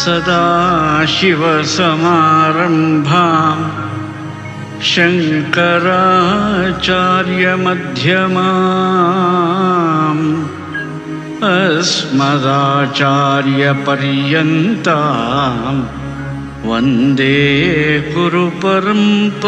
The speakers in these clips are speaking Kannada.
सदाशिवसमारम्भां शङ्कराचार्यमध्यमाम् अस्मदाचार्यपर्यन्तां वन्दे गुरुपरम्पराम्।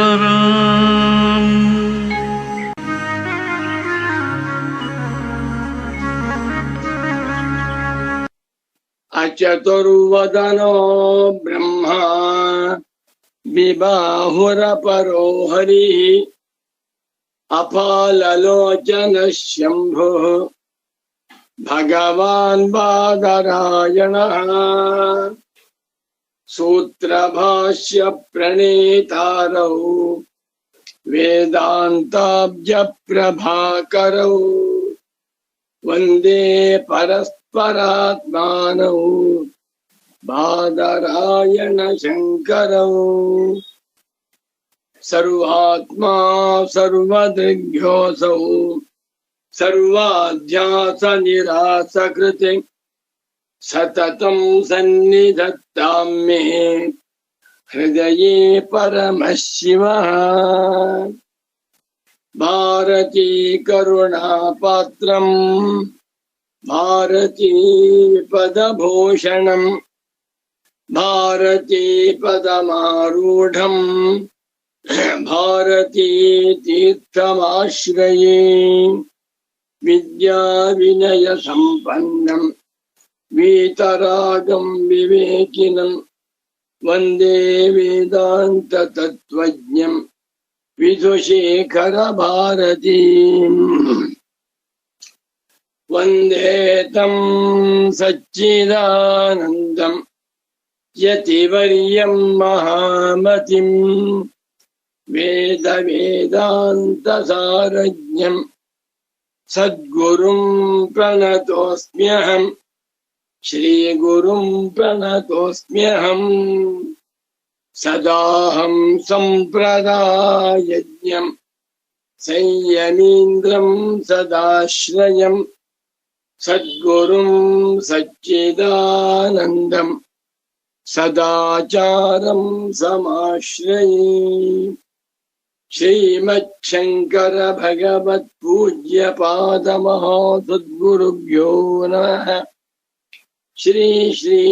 अचतुर्वदनो ब्रह्मा विबाहुरपरो हरिः अपाललोचनः शम्भुः भगवान् बादरायणः सूत्रभाष्य प्रणेतारौ वेदान्ताब्ज प्रभाकरौ वन्दे परस्परात्मानौ बादरायण शङ्करौ। सर्वात्मा सर्वदृग्योऽसौ सर्वाध्यास निरासकृते सततं सन्निधत्तां मे हृदये परमः शिवः। भारती करुणापात्रम् भारती पदभूषणम् भारती पदमारूढम् भारती तीर्थमाश्रये। विद्या विनय संपन्नम् वीतरागम् विवेकिनम् वन्दे वेदान्त तत्त्वज्ञम् विधुशेखर भारतीम्। वन्दे तं सच्चिदानन्दम् यतिवर्यं महामतिम् वेद वेदान्त सारज्ञम् सद्गुरुं प्रणतोऽस्म्यहम् श्रीगुरुं प्रणतोऽस्म्यहम्। सदाहं सम्प्रदायज्ञम् संयमीन्द्रं सदाश्रयम् सद्गुरुं सच्चिदानन्दम् सदाचारं समाश्रये। श्रीमच्छङ्कर भगवत् पूज्य पादमहासद्गुरुभ्यो नमः। श्री श्री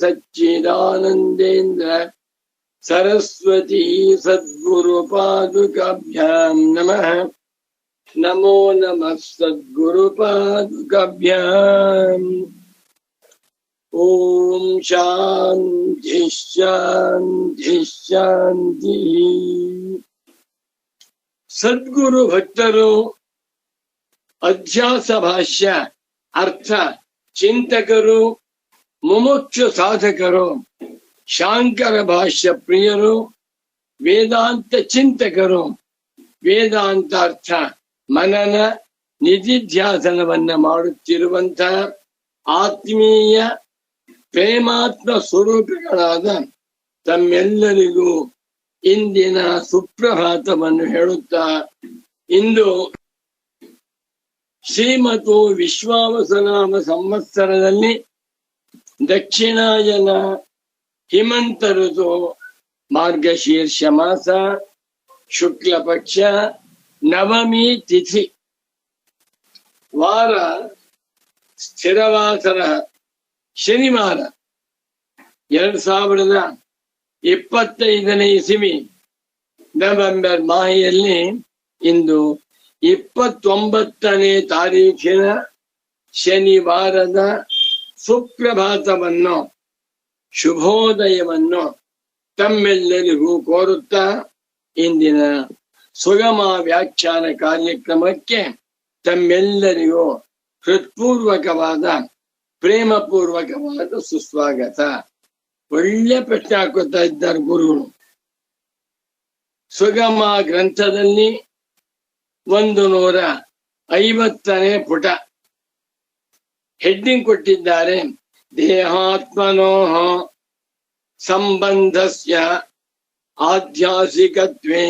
सच्चिदानन्देन्द्र सरस्वती सद्गुरुपादुकाभ्यां नमः। नमो नमः सद्गुरुपादुकाभ्याम्। ओम शांति शांति शांति। सद्गुरु भक्तರು ಅಧ್ಯಾಸ ಭಾಷ್ಯ ಅರ್ಥ ಚಿಂತಕರು ಮುಮುಕ್ಷು ಸಾಧಕರು ಶಾಂಕರ ಭಾಷ್ಯ ಪ್ರಿಯರು ವೇದಾಂತ ಚಿಂತಕರು ವೇದಾಂತಾರ್ಥ ಮನನ ನಿಧಿಧ್ಯಾಸನವನ್ನ ಮಾಡುತ್ತಿರುವಂತಹ ಆತ್ಮೀಯ ಪ್ರೇಮಾತ್ಮ ಸ್ವರೂಪಿಗಳಾದ ತಮ್ಮೆಲ್ಲರಿಗೂ ಇಂದಿನ ಸುಪ್ರಭಾತವನ್ನು ಹೇಳುತ್ತಾ, ಇಂದು ಶ್ರೀಮತು ವಿಶ್ವಾವಸುನಾಮ ಸಂವತ್ಸರದಲ್ಲಿ ದಕ್ಷಿಣಾಯನ ಹಿಮಂತ ಋತು ಮಾರ್ಗಶೀರ್ಷ ಮಾಸ ಶುಕ್ಲ ಪಕ್ಷ ನವಮಿ ತಿಥಿ ವಾರ ಸ್ಥಿರವಾಸರ ಶನಿವಾರ 2025ನೇ ಇಸವಿ ನವೆಂಬರ್ ಮಾಹೆಯಲ್ಲಿ ಇಂದು 29ನೇ ತಾರೀಖಿನ ಶನಿವಾರದ ಸುಪ್ರಭಾತವನ್ನು ಶುಭೋದಯವನ್ನು ತಮ್ಮೆಲ್ಲರಿಗೂ ಕೋರುತ್ತಾ ಇಂದಿನ ಸುಗಮ ವ್ಯಾಖ್ಯಾನ ಕಾರ್ಯಕ್ರಮಕ್ಕೆ ತಮ್ಮೆಲ್ಲರಿಗೂ ಹೃತ್ಪೂರ್ವಕವಾದ ಪ್ರೇಮಪೂರ್ವಕವಾದ ಸುಸ್ವಾಗತ. ಒಳ್ಳೆ ಪ್ರಶ್ನೆ ಹಾಕುತ್ತಾ ಇದ್ದಾರೆ ಗುರುಗಳು. ಸುಗಮ ಗ್ರಂಥದಲ್ಲಿ 150ನೇ ಪುಟ ಹೆಡ್ಡಿಂಗ್ ಕೊಟ್ಟಿದ್ದಾರೆ. ದೇಹಾತ್ಮನೋ ಸಂಬಂಧಸ್ಯ ಆಧ್ಯಾಸಿಕತ್ವೇ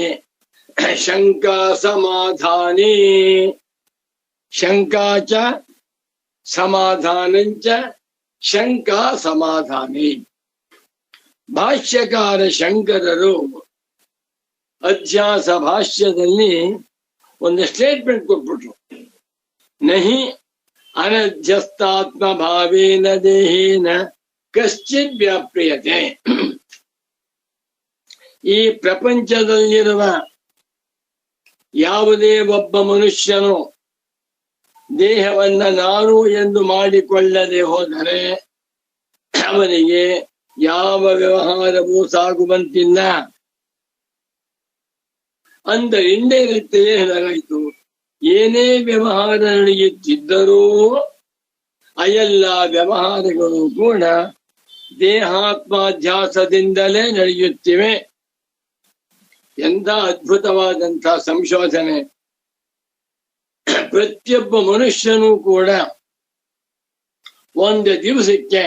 ಶಂಕಾ ಸಮಾಧಾನೇ ಶಂಕಾ ಚ ಸಮಾಧಾನಂಚ ಶಂಕಾ ಸಮಾಧಾನೇ. ಭಾಷ್ಯಕಾರ ಶಂಕರರು ಅಧ್ಯಾಸ ಭಾಷ್ಯದಲ್ಲಿ ಒಂದು ಸ್ಟೇಟ್ಮೆಂಟ್ ಕೊಟ್ಬಿಟ್ರು. ನಹಿ ಅನಧ್ಯಸ್ತಾತ್ಮ ಭಾವೇನ ದೇಹೇನ ಕಶ್ಚಿತ್ ವ್ಯಾಪ್ರಿಯತೆ. ಈ ಪ್ರಪಂಚದಲ್ಲಿರುವ ಯಾವುದೇ ಒಬ್ಬ ಮನುಷ್ಯನು ದೇಹವನ್ನ ನಾನು ಎಂದು ಮಾಡಿಕೊಳ್ಳದೆ ಹೋದರೆ ಅವನಿಗೆ ಯಾವ ವ್ಯವಹಾರವೂ ಸಾಗುವಂತಿಲ್ಲ. ಅಂದರೆ ಇಂಡೈರೆಕ್ಟ್ ಹೇಳಲಾಯಿತು, ಏನೇ ವ್ಯವಹಾರ ನಡೆಯುತ್ತಿದ್ದರೂ ಅಯೆಲ್ಲ ವ್ಯವಹಾರಗಳು ಕೂಡ ದೇಹಾತ್ಮಾಧ್ಯಾಸದಿಂದಲೇ ನಡೆಯುತ್ತಿವೆ. ಎಂಥ ಅದ್ಭುತವಾದಂಥ ಸಂಶೋಧನೆ. ಪ್ರತಿಯೊಬ್ಬ ಮನುಷ್ಯನೂ ಕೂಡ ಒಂದು ದಿವಸಕ್ಕೆ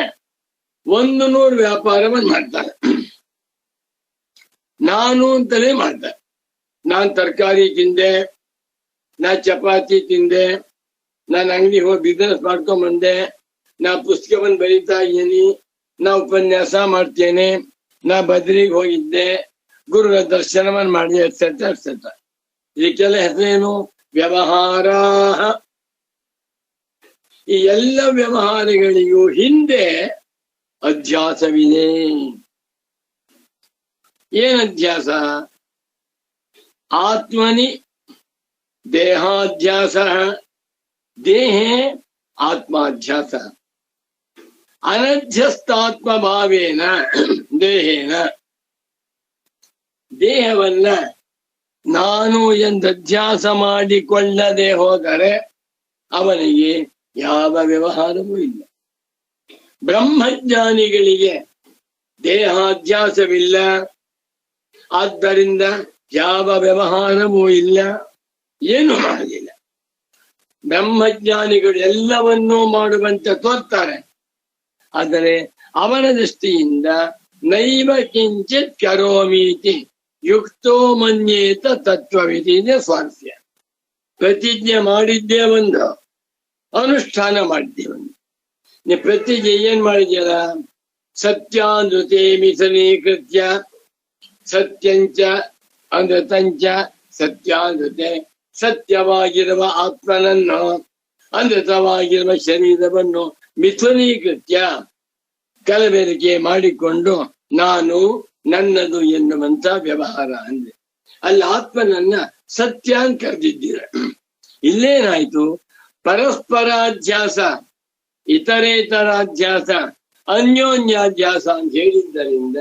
100 ವ್ಯಾಪಾರವನ್ನು ಮಾಡ್ತಾರೆ. ನಾನು ಅಂತಲೇ ಮಾಡ್ತಾರೆ. ನಾನ್ ತರಕಾರಿ ತಿಂದೆ, ನಾ ಚಪಾತಿ ತಿಂದೆ, ನಾನು ಅಂಗಡಿ ಹೋಗಿ ಬಿಸ್ನೆಸ್ ಮಾಡ್ಕೊಂಡ್ ಬಂದೆ, ನಾ ಪುಸ್ತಕವನ್ನು ಬರೀತಾ ಇದ್ದೀನಿ, ನಾ ಉಪನ್ಯಾಸ ಮಾಡ್ತೇನೆ, ನಾ ಬದ್ರಿಗೆ ಹೋಗಿದ್ದೆ, ಗುರುಗಳ ದರ್ಶನವನ್ನು ಮಾಡಿ, ಎಟ್ಸೆಟ್ರಾ ಎಟ್ಸೆಟ್ರಾ. ಇದಕ್ಕೆಲ್ಲ ಹೆಸರೇನು? ವ್ಯವಹಾರ. ಈ ಎಲ್ಲ ವ್ಯವಹಾರಗಳಿಗೂ ಹಿಂದೆ ಅಧ್ಯಾಸವಿದೆ. ಏನ್ ಅಧ್ಯಾಸ? ಆತ್ಮನಿ ದೇಹಾಧ್ಯಾಸ, ದೇಹೇ ಆತ್ಮಾಧ್ಯಾಸ. ಅನಧ್ಯಸ್ಥಾತ್ಮ ಭಾವೇನ ದೇಹೇನ, ದೇಹವನ್ನ ನಾನು ಎಂದು ಅಧ್ಯಾಸ ಮಾಡಿಕೊಳ್ಳದೆ ಹೋದರೆ ಅವನಿಗೆ ಯಾವ ವ್ಯವಹಾರವೂ ಇಲ್ಲ. ಬ್ರಹ್ಮಜ್ಞಾನಿಗಳಿಗೆ ದೇಹಾಧ್ಯಾಸವಿಲ್ಲ, ಆದ್ದರಿಂದ ಯಾವ ವ್ಯವಹಾರವೂ ಇಲ್ಲ, ಏನು ಮಾಡಲಿಲ್ಲ. ಬ್ರಹ್ಮಜ್ಞಾನಿಗಳು ಎಲ್ಲವನ್ನೂ ಮಾಡುವಂತೆ ತೋರ್ತಾರೆ, ಆದರೆ ಅವನ ದೃಷ್ಟಿಯಿಂದ ನೈವ ಕಿಂಚಿತ್ ಕರೋಮೀತಿ ಯುಕ್ತೋ ಮನ್ಯೇತ ತತ್ವವಿತಿ ಸ್ವಾರಸ್ಯ. ಪ್ರತಿಜ್ಞೆ ಮಾಡಿದ್ದೇ ಒಂದು, ಅನುಷ್ಠಾನ ಮಾಡಿದ್ದೇ ಒಂದು. ನೀ ಪ್ರತಿಜ್ಞೆ ಏನ್ ಮಾಡಿದ್ಯಲ್ಲ? ಸತ್ಯಾನೃತೆ ಮಿಥುನೀಕೃತ್ಯ ಸತ್ಯಂಚ ಅನೃತಂಚ ಸತ್ಯಾನೃತೆ. ಸತ್ಯವಾಗಿರುವ ಆತ್ಮನನ್ನು ಅನೃತವಾಗಿರುವ ಶರೀರವನ್ನು ಮಿಥುನೀಕೃತ್ಯ ಕಲಬೆರಕೆ ಮಾಡಿಕೊಂಡು ನಾನು ನನ್ನದು ಎನ್ನುವಂತ ವ್ಯವಹಾರ ಅಂದ್ರೆ ಅಲ್ಲಿ ಆತ್ಮನನ್ನ ಸತ್ಯ ಅಂತ ಕರೆದಿದ್ದೀರ. ಇಲ್ಲೇನಾಯ್ತು? ಪರಸ್ಪರಾಧ್ಯಾಸ, ಇತರೇತರಾಧ್ಯಾಸ, ಅನ್ಯೋನ್ಯಾಧ್ಯಾಸ ಅಂತ ಹೇಳಿದ್ದರಿಂದ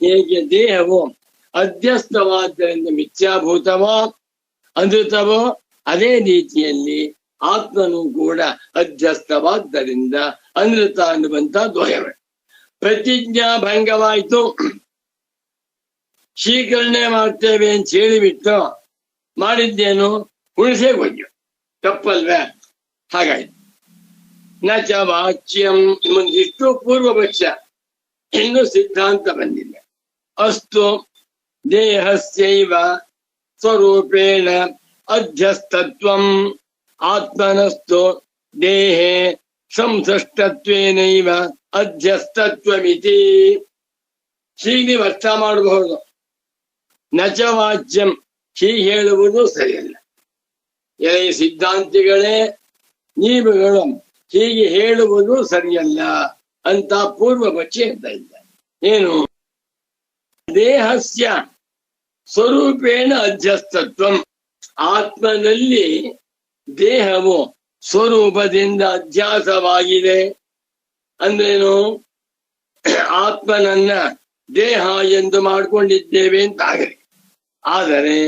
ಹೇಗೆ ದೇಹವು ಅಧ್ಯಸ್ಥವಾದ್ದರಿಂದ ಮಿಥ್ಯಾಭೂತವೋ ಅನೃತವೋ, ಅದೇ ರೀತಿಯಲ್ಲಿ ಆತ್ಮನು ಕೂಡ ಅಧ್ಯಸ್ಥವಾದ್ದರಿಂದ ಅನೃತ ಅನ್ನುವಂತ ದ್ವಯವೇ. ಪ್ರತಿಜ್ಞಾ ಭಂಗವಾಯ್ತು, ಶೀಕರಣೆ ಮಾಡ್ತೇವೆ ಅಂತ ಹೇಳಿಬಿಟ್ಟು ಮಾಡಿದ್ದೇನು? ಹುಣಸೆ ಹೋಗ್ಯ, ತಪ್ಪಲ್ವೇ? ಹಾಗಾಯ್ತು. ನಚ ವಾಚ್ಯಂ, ಇಷ್ಟು ಪೂರ್ವ ಪಕ್ಷ, ಇನ್ನು ಸಿದ್ಧಾಂತ ಬಂದಿಲ್ಲ. ಅಸ್ತು ದೇಹಸ್ಯೈವ ಸ್ವರೂಪೇಣ ಅಧ್ಯಸ್ಥತ್ವಂ ಆತ್ಮನಸ್ತು ದೇಹೇ ಸಂಸೃಷ್ಟತ್ವೇನೈವ ಅಧ್ಯಸ್ಥತ್ವಮಿತಿ. ಹೀಗೆ ನೀವು ಅರ್ಥ ಮಾಡಬಹುದು. ನಚ ವಾಚ್ಯಂ, ಹೀಗೆ ಹೇಳುವುದು ಸರಿಯಲ್ಲ. ಈ ಸಿದ್ಧಾಂತಿಗಳೇ, ನೀವುಗಳು ಹೀಗೆ ಹೇಳುವುದು ಸರಿಯಲ್ಲ ಅಂತ ಪೂರ್ವ ಪಕ್ಷಿ ಹೇಳ್ತಾ ಇದ್ದಾರೆ. ಏನು? ದೇಹಸ್ಯ ಸ್ವರೂಪೇಣ ಅಧ್ಯಸ್ಥತ್ವಂ, ಆತ್ಮನಲ್ಲಿ ದೇಹವು ಸ್ವರೂಪದಿಂದ ಅಧ್ಯಾಸವಾಗಿದೆ. ಅಂದ್ರೇನು? ಆತ್ಮನನ್ನ ದೇಹ ಎಂದು ಮಾಡ್ಕೊಂಡಿದ್ದೇವೆ ಅಂತ ಆಗಲಿ. ಆದರೆ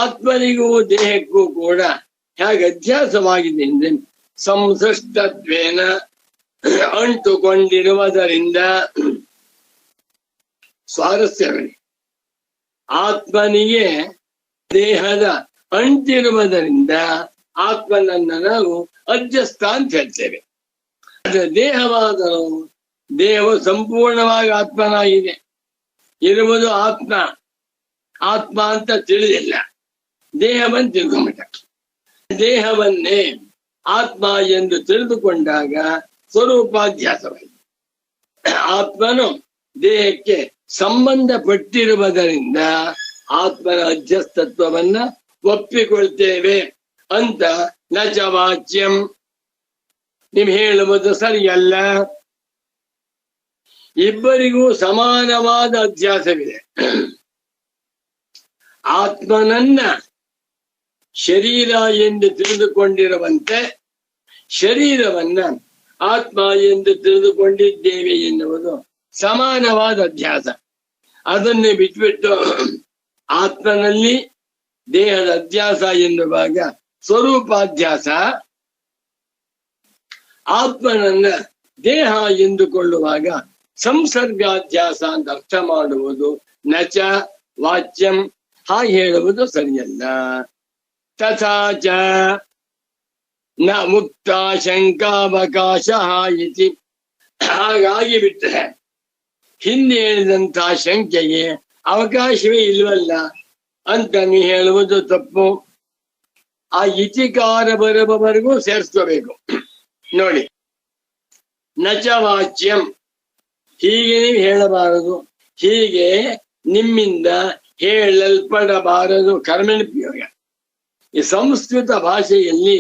ಆತ್ಮನಿಗೂ ದೇಹಕ್ಕೂ ಕೂಡ ಹೇಗೆ ಅಧ್ಯಾಸವಾಗಿದೆ ಅಂದ್ರೆ ಸಂಸೃಷ್ಟತ್ವೇನ, ಅಂಟುಕೊಂಡಿರುವುದರಿಂದ. ಸ್ವಾರಸ್ಯವಿದೆ. ಆತ್ಮನಿಗೆ ದೇಹದ ಅಂಟಿರುವುದರಿಂದ ಆತ್ಮನನ್ನ ನಾವು ಅಧ್ಯಸ್ಥ ಅಂತ ಹೇಳ್ತೇವೆ. ಆದರೆ ದೇಹವಾದರೂ ದೇಹವು ಸಂಪೂರ್ಣವಾಗಿ ಆತ್ಮನಾಗಿದೆ. ಇರುವುದು ಆತ್ಮ, ಆತ್ಮ ಅಂತ ತಿಳಿದಿಲ್ಲ, ದೇಹವನ್ನು ತಿಳ್ಕೊಂಬಿಟ್ಟ. ದೇಹವನ್ನೇ ಆತ್ಮ ಎಂದು ತಿಳಿದುಕೊಂಡಾಗ ಸ್ವರೂಪಾಧ್ಯಾಸವಾಗಿದೆ. ಆತ್ಮನು ದೇಹಕ್ಕೆ ಸಂಬಂಧಪಟ್ಟಿರುವುದರಿಂದ ಆತ್ಮನ ಅಧ್ಯಸ್ತತ್ವವನ್ನ ಒಪ್ಪಿಕೊಳ್ತೇವೆ ಅಂತ ನಚ ವಾಚ್ಯಂ. ನೀವು ಹೇಳುವುದು ಸರಿಯಲ್ಲ. ಇಬ್ಬರಿಗೂ ಸಮಾನವಾದ ಅಧ್ಯಾಸವಿದೆ. ಆತ್ಮನನ್ನ ಶರೀರ ಎಂದು ತಿಳಿದುಕೊಂಡಿರುವಂತೆ ಶರೀರವನ್ನ ಆತ್ಮ ಎಂದು ತಿಳಿದುಕೊಂಡಿದ್ದೇವೆ ಎನ್ನುವುದು ಸಮಾನವಾದ ಅಧ್ಯಾಸ. ಅದನ್ನೇ ಬಿಟ್ಬಿಟ್ಟು ಆತ್ಮನಲ್ಲಿ ದೇಹದ ಅಧ್ಯಾಸ ಎನ್ನುವಾಗ ಸ್ವರೂಪಾಧ್ಯಾಸ, ಆತ್ಮನನ್ನ ದೇಹ ಎಂದುಕೊಳ್ಳುವಾಗ ಸಂಸರ್ಗಾಧ್ಯಾಸ ಅಂತ ಅರ್ಥ ಮಾಡುವುದು ನಚ ವಾಚ್ಯಂ. ಹಾಗೆ ಹೇಳುವುದು ಸರಿಯಲ್ಲ. ತಥಾಚ ನ ಮುಕ್ತ ಶಂಕಾವಕಾಶ ಇತಿ. ಹಾಗಾಗಿ ಬಿಟ್ಟರೆ ಹಿಂದೆ ಹೇಳಿದಂತಹ ಶಂಕೆಗೆ ಅವಕಾಶವೇ ಇಲ್ವಲ್ಲ ಅಂತ ನೀ ಹೇಳುವುದು ತಪ್ಪು. ಆ ಇತಿಕಾರ ಬರುವವರೆಗೂ ಸೇರಿಸ್ಕೋಬೇಕು. ನೋಡಿ, ನಚ ವಾಚ್ಯಂ, ಹೀಗೆ ನೀವು ಹೇಳಬಾರದು, ಹೀಗೆ ನಿಮ್ಮಿಂದ ಹೇಳಲ್ಪಡಬಾರದು. ಕರ್ಮಣಿ ಪ್ರಯೋಗ. ಈ ಸಂಸ್ಕೃತ ಭಾಷೆಯಲ್ಲಿ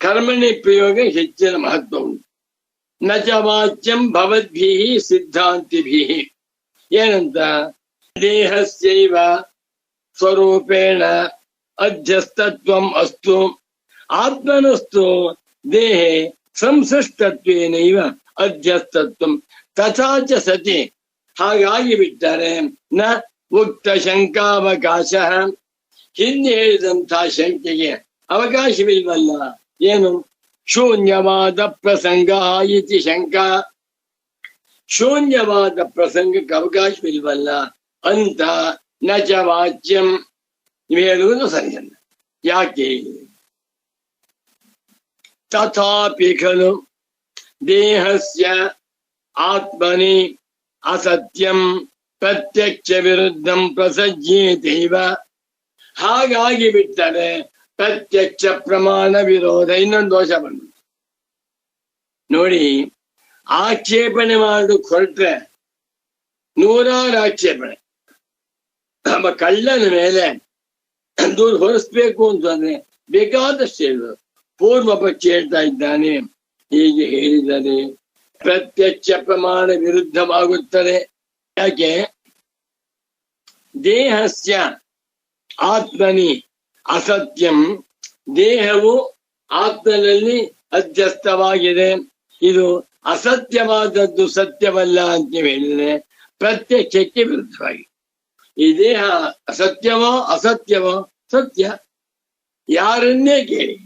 ಕರ್ಮಣಿ ಪ್ರಯೋಗ ಹೆಚ್ಚಿನ ಮಹತ್ವ ಉಂಟು. ನಚ ವಾಚ್ಯಂ ಭವದ್ಭಿ ಸಿದ್ಧಾಂತಿಭಿ. ಏನಂತ? ದೇಹಸ್ಯೈವ ಸ್ವರೂಪೇಣ ಅಧ್ಯಸ್ತತ್ವಂ ಅಸ್ತು ಆತ್ಮನಸ್ತು ದೇಹೆ ಸಂಸೃಷ್ಟತ್ವೇನೈವ ಅಧ್ಯಸ್ತತ್ವಂ ತಥಾಚ ಸತಿ. ಹಾಗಾಗಿ ಬಿಟ್ಟರೆ ನ ಉಕ್ತ ಶಂಕಾವಕಾಶ, ಹಿಂದೆ ಹೇಳಿದಂತಹ ಶಂಕೆಗೆ ಅವಕಾಶವಿಲ್ವಲ್ಲ. ಏನು? ಶೂನ್ಯವಾದ ಪ್ರಸಂಗ ಇತಿ ಶಂಕಾ. ಶೂನ್ಯವಾದ ಪ್ರಸಂಗಕ್ಕೆ ಅವಕಾಶವಿಲ್ವಲ್ಲ ಅಂತ ನಚ ವಾಚ್ಯಂ. ನೀವು ಹೇಳುವುದು ಸರಿಯಲ್ಲ. ಯಾಕೆ? ತಥಾಪಿ ಖಲು ದೇಹಸ್ಯ ಆತ್ಮನಿ ಅಸತ್ಯಂ ಪ್ರತ್ಯಕ್ಷ ವಿರುದ್ಧಂ ಪ್ರಸಜ್ಯೇತೈವ. ಹಾಗಾಗಿ ಬಿಟ್ಟರೆ ಪ್ರತ್ಯಕ್ಷ ಪ್ರಮಾಣ ವಿರೋಧ. ಇನ್ನೊಂದು ದೋಷ ಬಂದು ನೋಡಿ, ಆಕ್ಷೇಪಣೆ ಮಾಡು ಹೊರಟ್ರೆ ನೂರಾರು ಆಕ್ಷೇಪಣೆ. ನಮ್ಮ ಕಳ್ಳನ ಮೇಲೆ ದೂರ ಹೊರಿಸ್ಬೇಕು ಅಂತಂದ್ರೆ ಬೇಕಾದಷ್ಟು ಹೇಳುದು. ಪೂರ್ವ ಪಕ್ಷ ಹೇಳ್ತಾ ಇದ್ದಾನೆ, ಹೀಗೆ ಹೇಳಿದರೆ ಪ್ರತ್ಯಕ್ಷ ಪ್ರಮಾಣ ವಿರುದ್ಧವಾಗುತ್ತದೆ. ಯಾಕೆ? ದೇಹಸ್ಯ ಆತ್ಮನಿ ಅಸತ್ಯಂ, ದೇಹವು ಆತ್ಮನಲ್ಲಿ ಅಧ್ಯಸ್ಥವಾಗಿದೆ, ಇದು ಅಸತ್ಯವಾದದ್ದು ಸತ್ಯವಲ್ಲ ಅಂತ ಹೇಳಿದ್ರೆ ಪ್ರತ್ಯಕ್ಷಕ್ಕೆ ವಿರುದ್ಧವಾಗಿ. ಈ ದೇಹ ಅಸತ್ಯವೋ ಅಸತ್ಯವೋ? ಸತ್ಯ. ಯಾರನ್ನೇ ಕೇಳಿ,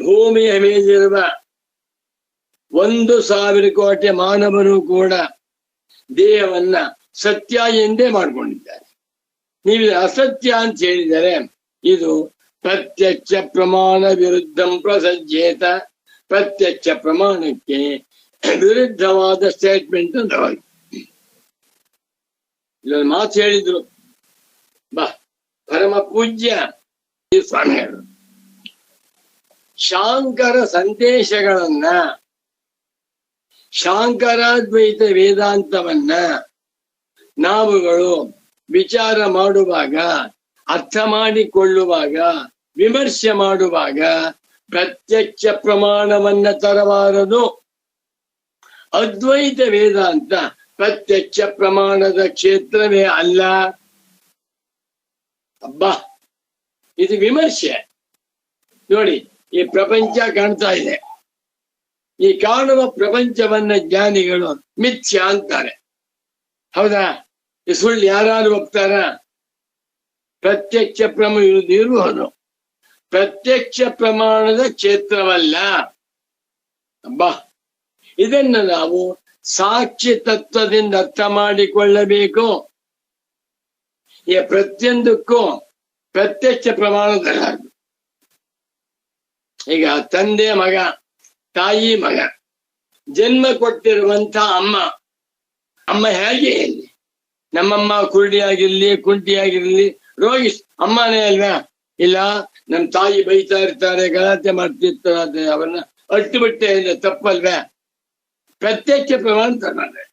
ಭೂಮಿಯ ಮೇಲಿರುವ 1,000 ಕೋಟಿ ಮಾನವರು ಕೂಡ ದೇಹವನ್ನ ಸತ್ಯ ಎಂದೇ ಮಾಡಿಕೊಂಡಿದ್ದಾರೆ. ನೀವು ಅಸತ್ಯ ಅಂತ ಹೇಳಿದರೆ ಇದು ಪ್ರತ್ಯಕ್ಷ ಪ್ರಮಾಣ ವಿರುದ್ಧಂ ಪ್ರಸಜ್ಜೇತ. ಪ್ರತ್ಯಕ್ಷ ಪ್ರಮಾಣಕ್ಕೆ ವಿರುದ್ಧವಾದ ಸ್ಟೇಟ್ಮೆಂಟ್ ಅಂತ ಇಲ್ಲೊಂದು ಮಾತು ಹೇಳಿದ್ರು. ಪರಮ ಪೂಜ್ಯ ಸ್ವಾಮಿಗಳು ಶಾಂಕರ ಸಂದೇಶಗಳನ್ನ, ಶಾಂಕರಾದ್ವೈತ ವೇದಾಂತವನ್ನ ನಾವುಗಳು ವಿಚಾರ ಮಾಡುವಾಗ, ಅರ್ಥ ಮಾಡಿಕೊಳ್ಳುವಾಗ, ವಿಮರ್ಶೆ ಮಾಡುವಾಗ ಪ್ರತ್ಯಕ್ಷ ಪ್ರಮಾಣವನ್ನ ತರಬಾರದು. ಅದ್ವೈತ ವೇದಾಂತ ಪ್ರತ್ಯಕ್ಷ ಪ್ರಮಾಣದ ಕ್ಷೇತ್ರವೇ ಅಲ್ಲ. ಇದು ವಿಮರ್ಶೆ. ನೋಡಿ, ಈ ಪ್ರಪಂಚ ಕಾಣ್ತಾ ಇದೆ. ಈ ಕಾಣುವ ಪ್ರಪಂಚವನ್ನ ಜ್ಞಾನಿಗಳು ಮಿಥ್ಯ ಅಂತಾರೆ. ಹೌದಾ? ಈ ಸುಳ್ಳು ಯಾರು ಒಪ್ತಾರ? ಪ್ರತ್ಯಕ್ಷ ಪ್ರಮಾಣ ಇರುವುದು ಪ್ರತ್ಯಕ್ಷ ಪ್ರಮಾಣದ ಕ್ಷೇತ್ರವಲ್ಲ. ಇದನ್ನ ನಾವು ಸಾಕ್ಷಿ ತತ್ವದಿಂದ ಅರ್ಥ ಮಾಡಿಕೊಳ್ಳಬೇಕು. ಈ ಪ್ರತಿಯೊಂದಕ್ಕೂ ಪ್ರತ್ಯಕ್ಷ ಪ್ರಮಾಣದ. ಈಗ ತಂದೆ ಮಗ, ತಾಯಿ ಮಗ, ಜನ್ಮ ಕೊಟ್ಟಿರುವಂತ ಅಮ್ಮ ಹೇಗೆ ಇರಲಿ, ನಮ್ಮಮ್ಮ ಕುರುಡಿಯಾಗಿರ್ಲಿ, ಕುಂಟಿಯಾಗಿರ್ಲಿ, ರೋಗಿ ಅಮ್ಮನೇ ಅಲ್ವಾ? ಇಲ್ಲ, ನಮ್ ತಾಯಿ ಬೈತಾ ಇರ್ತಾರೆ, ಗಲಾಟೆ ಮಾಡ್ತಿರ್ತಾರೆ, ಅವನ್ನ ಅಟ್ಟು ಬಿಟ್ಟೆ ತಪ್ಪಲ್ವೇ? ಪ್ರತ್ಯಕ್ಷ ಪ್ರಮಾಣ ತಗೊಂಡ್ರೆ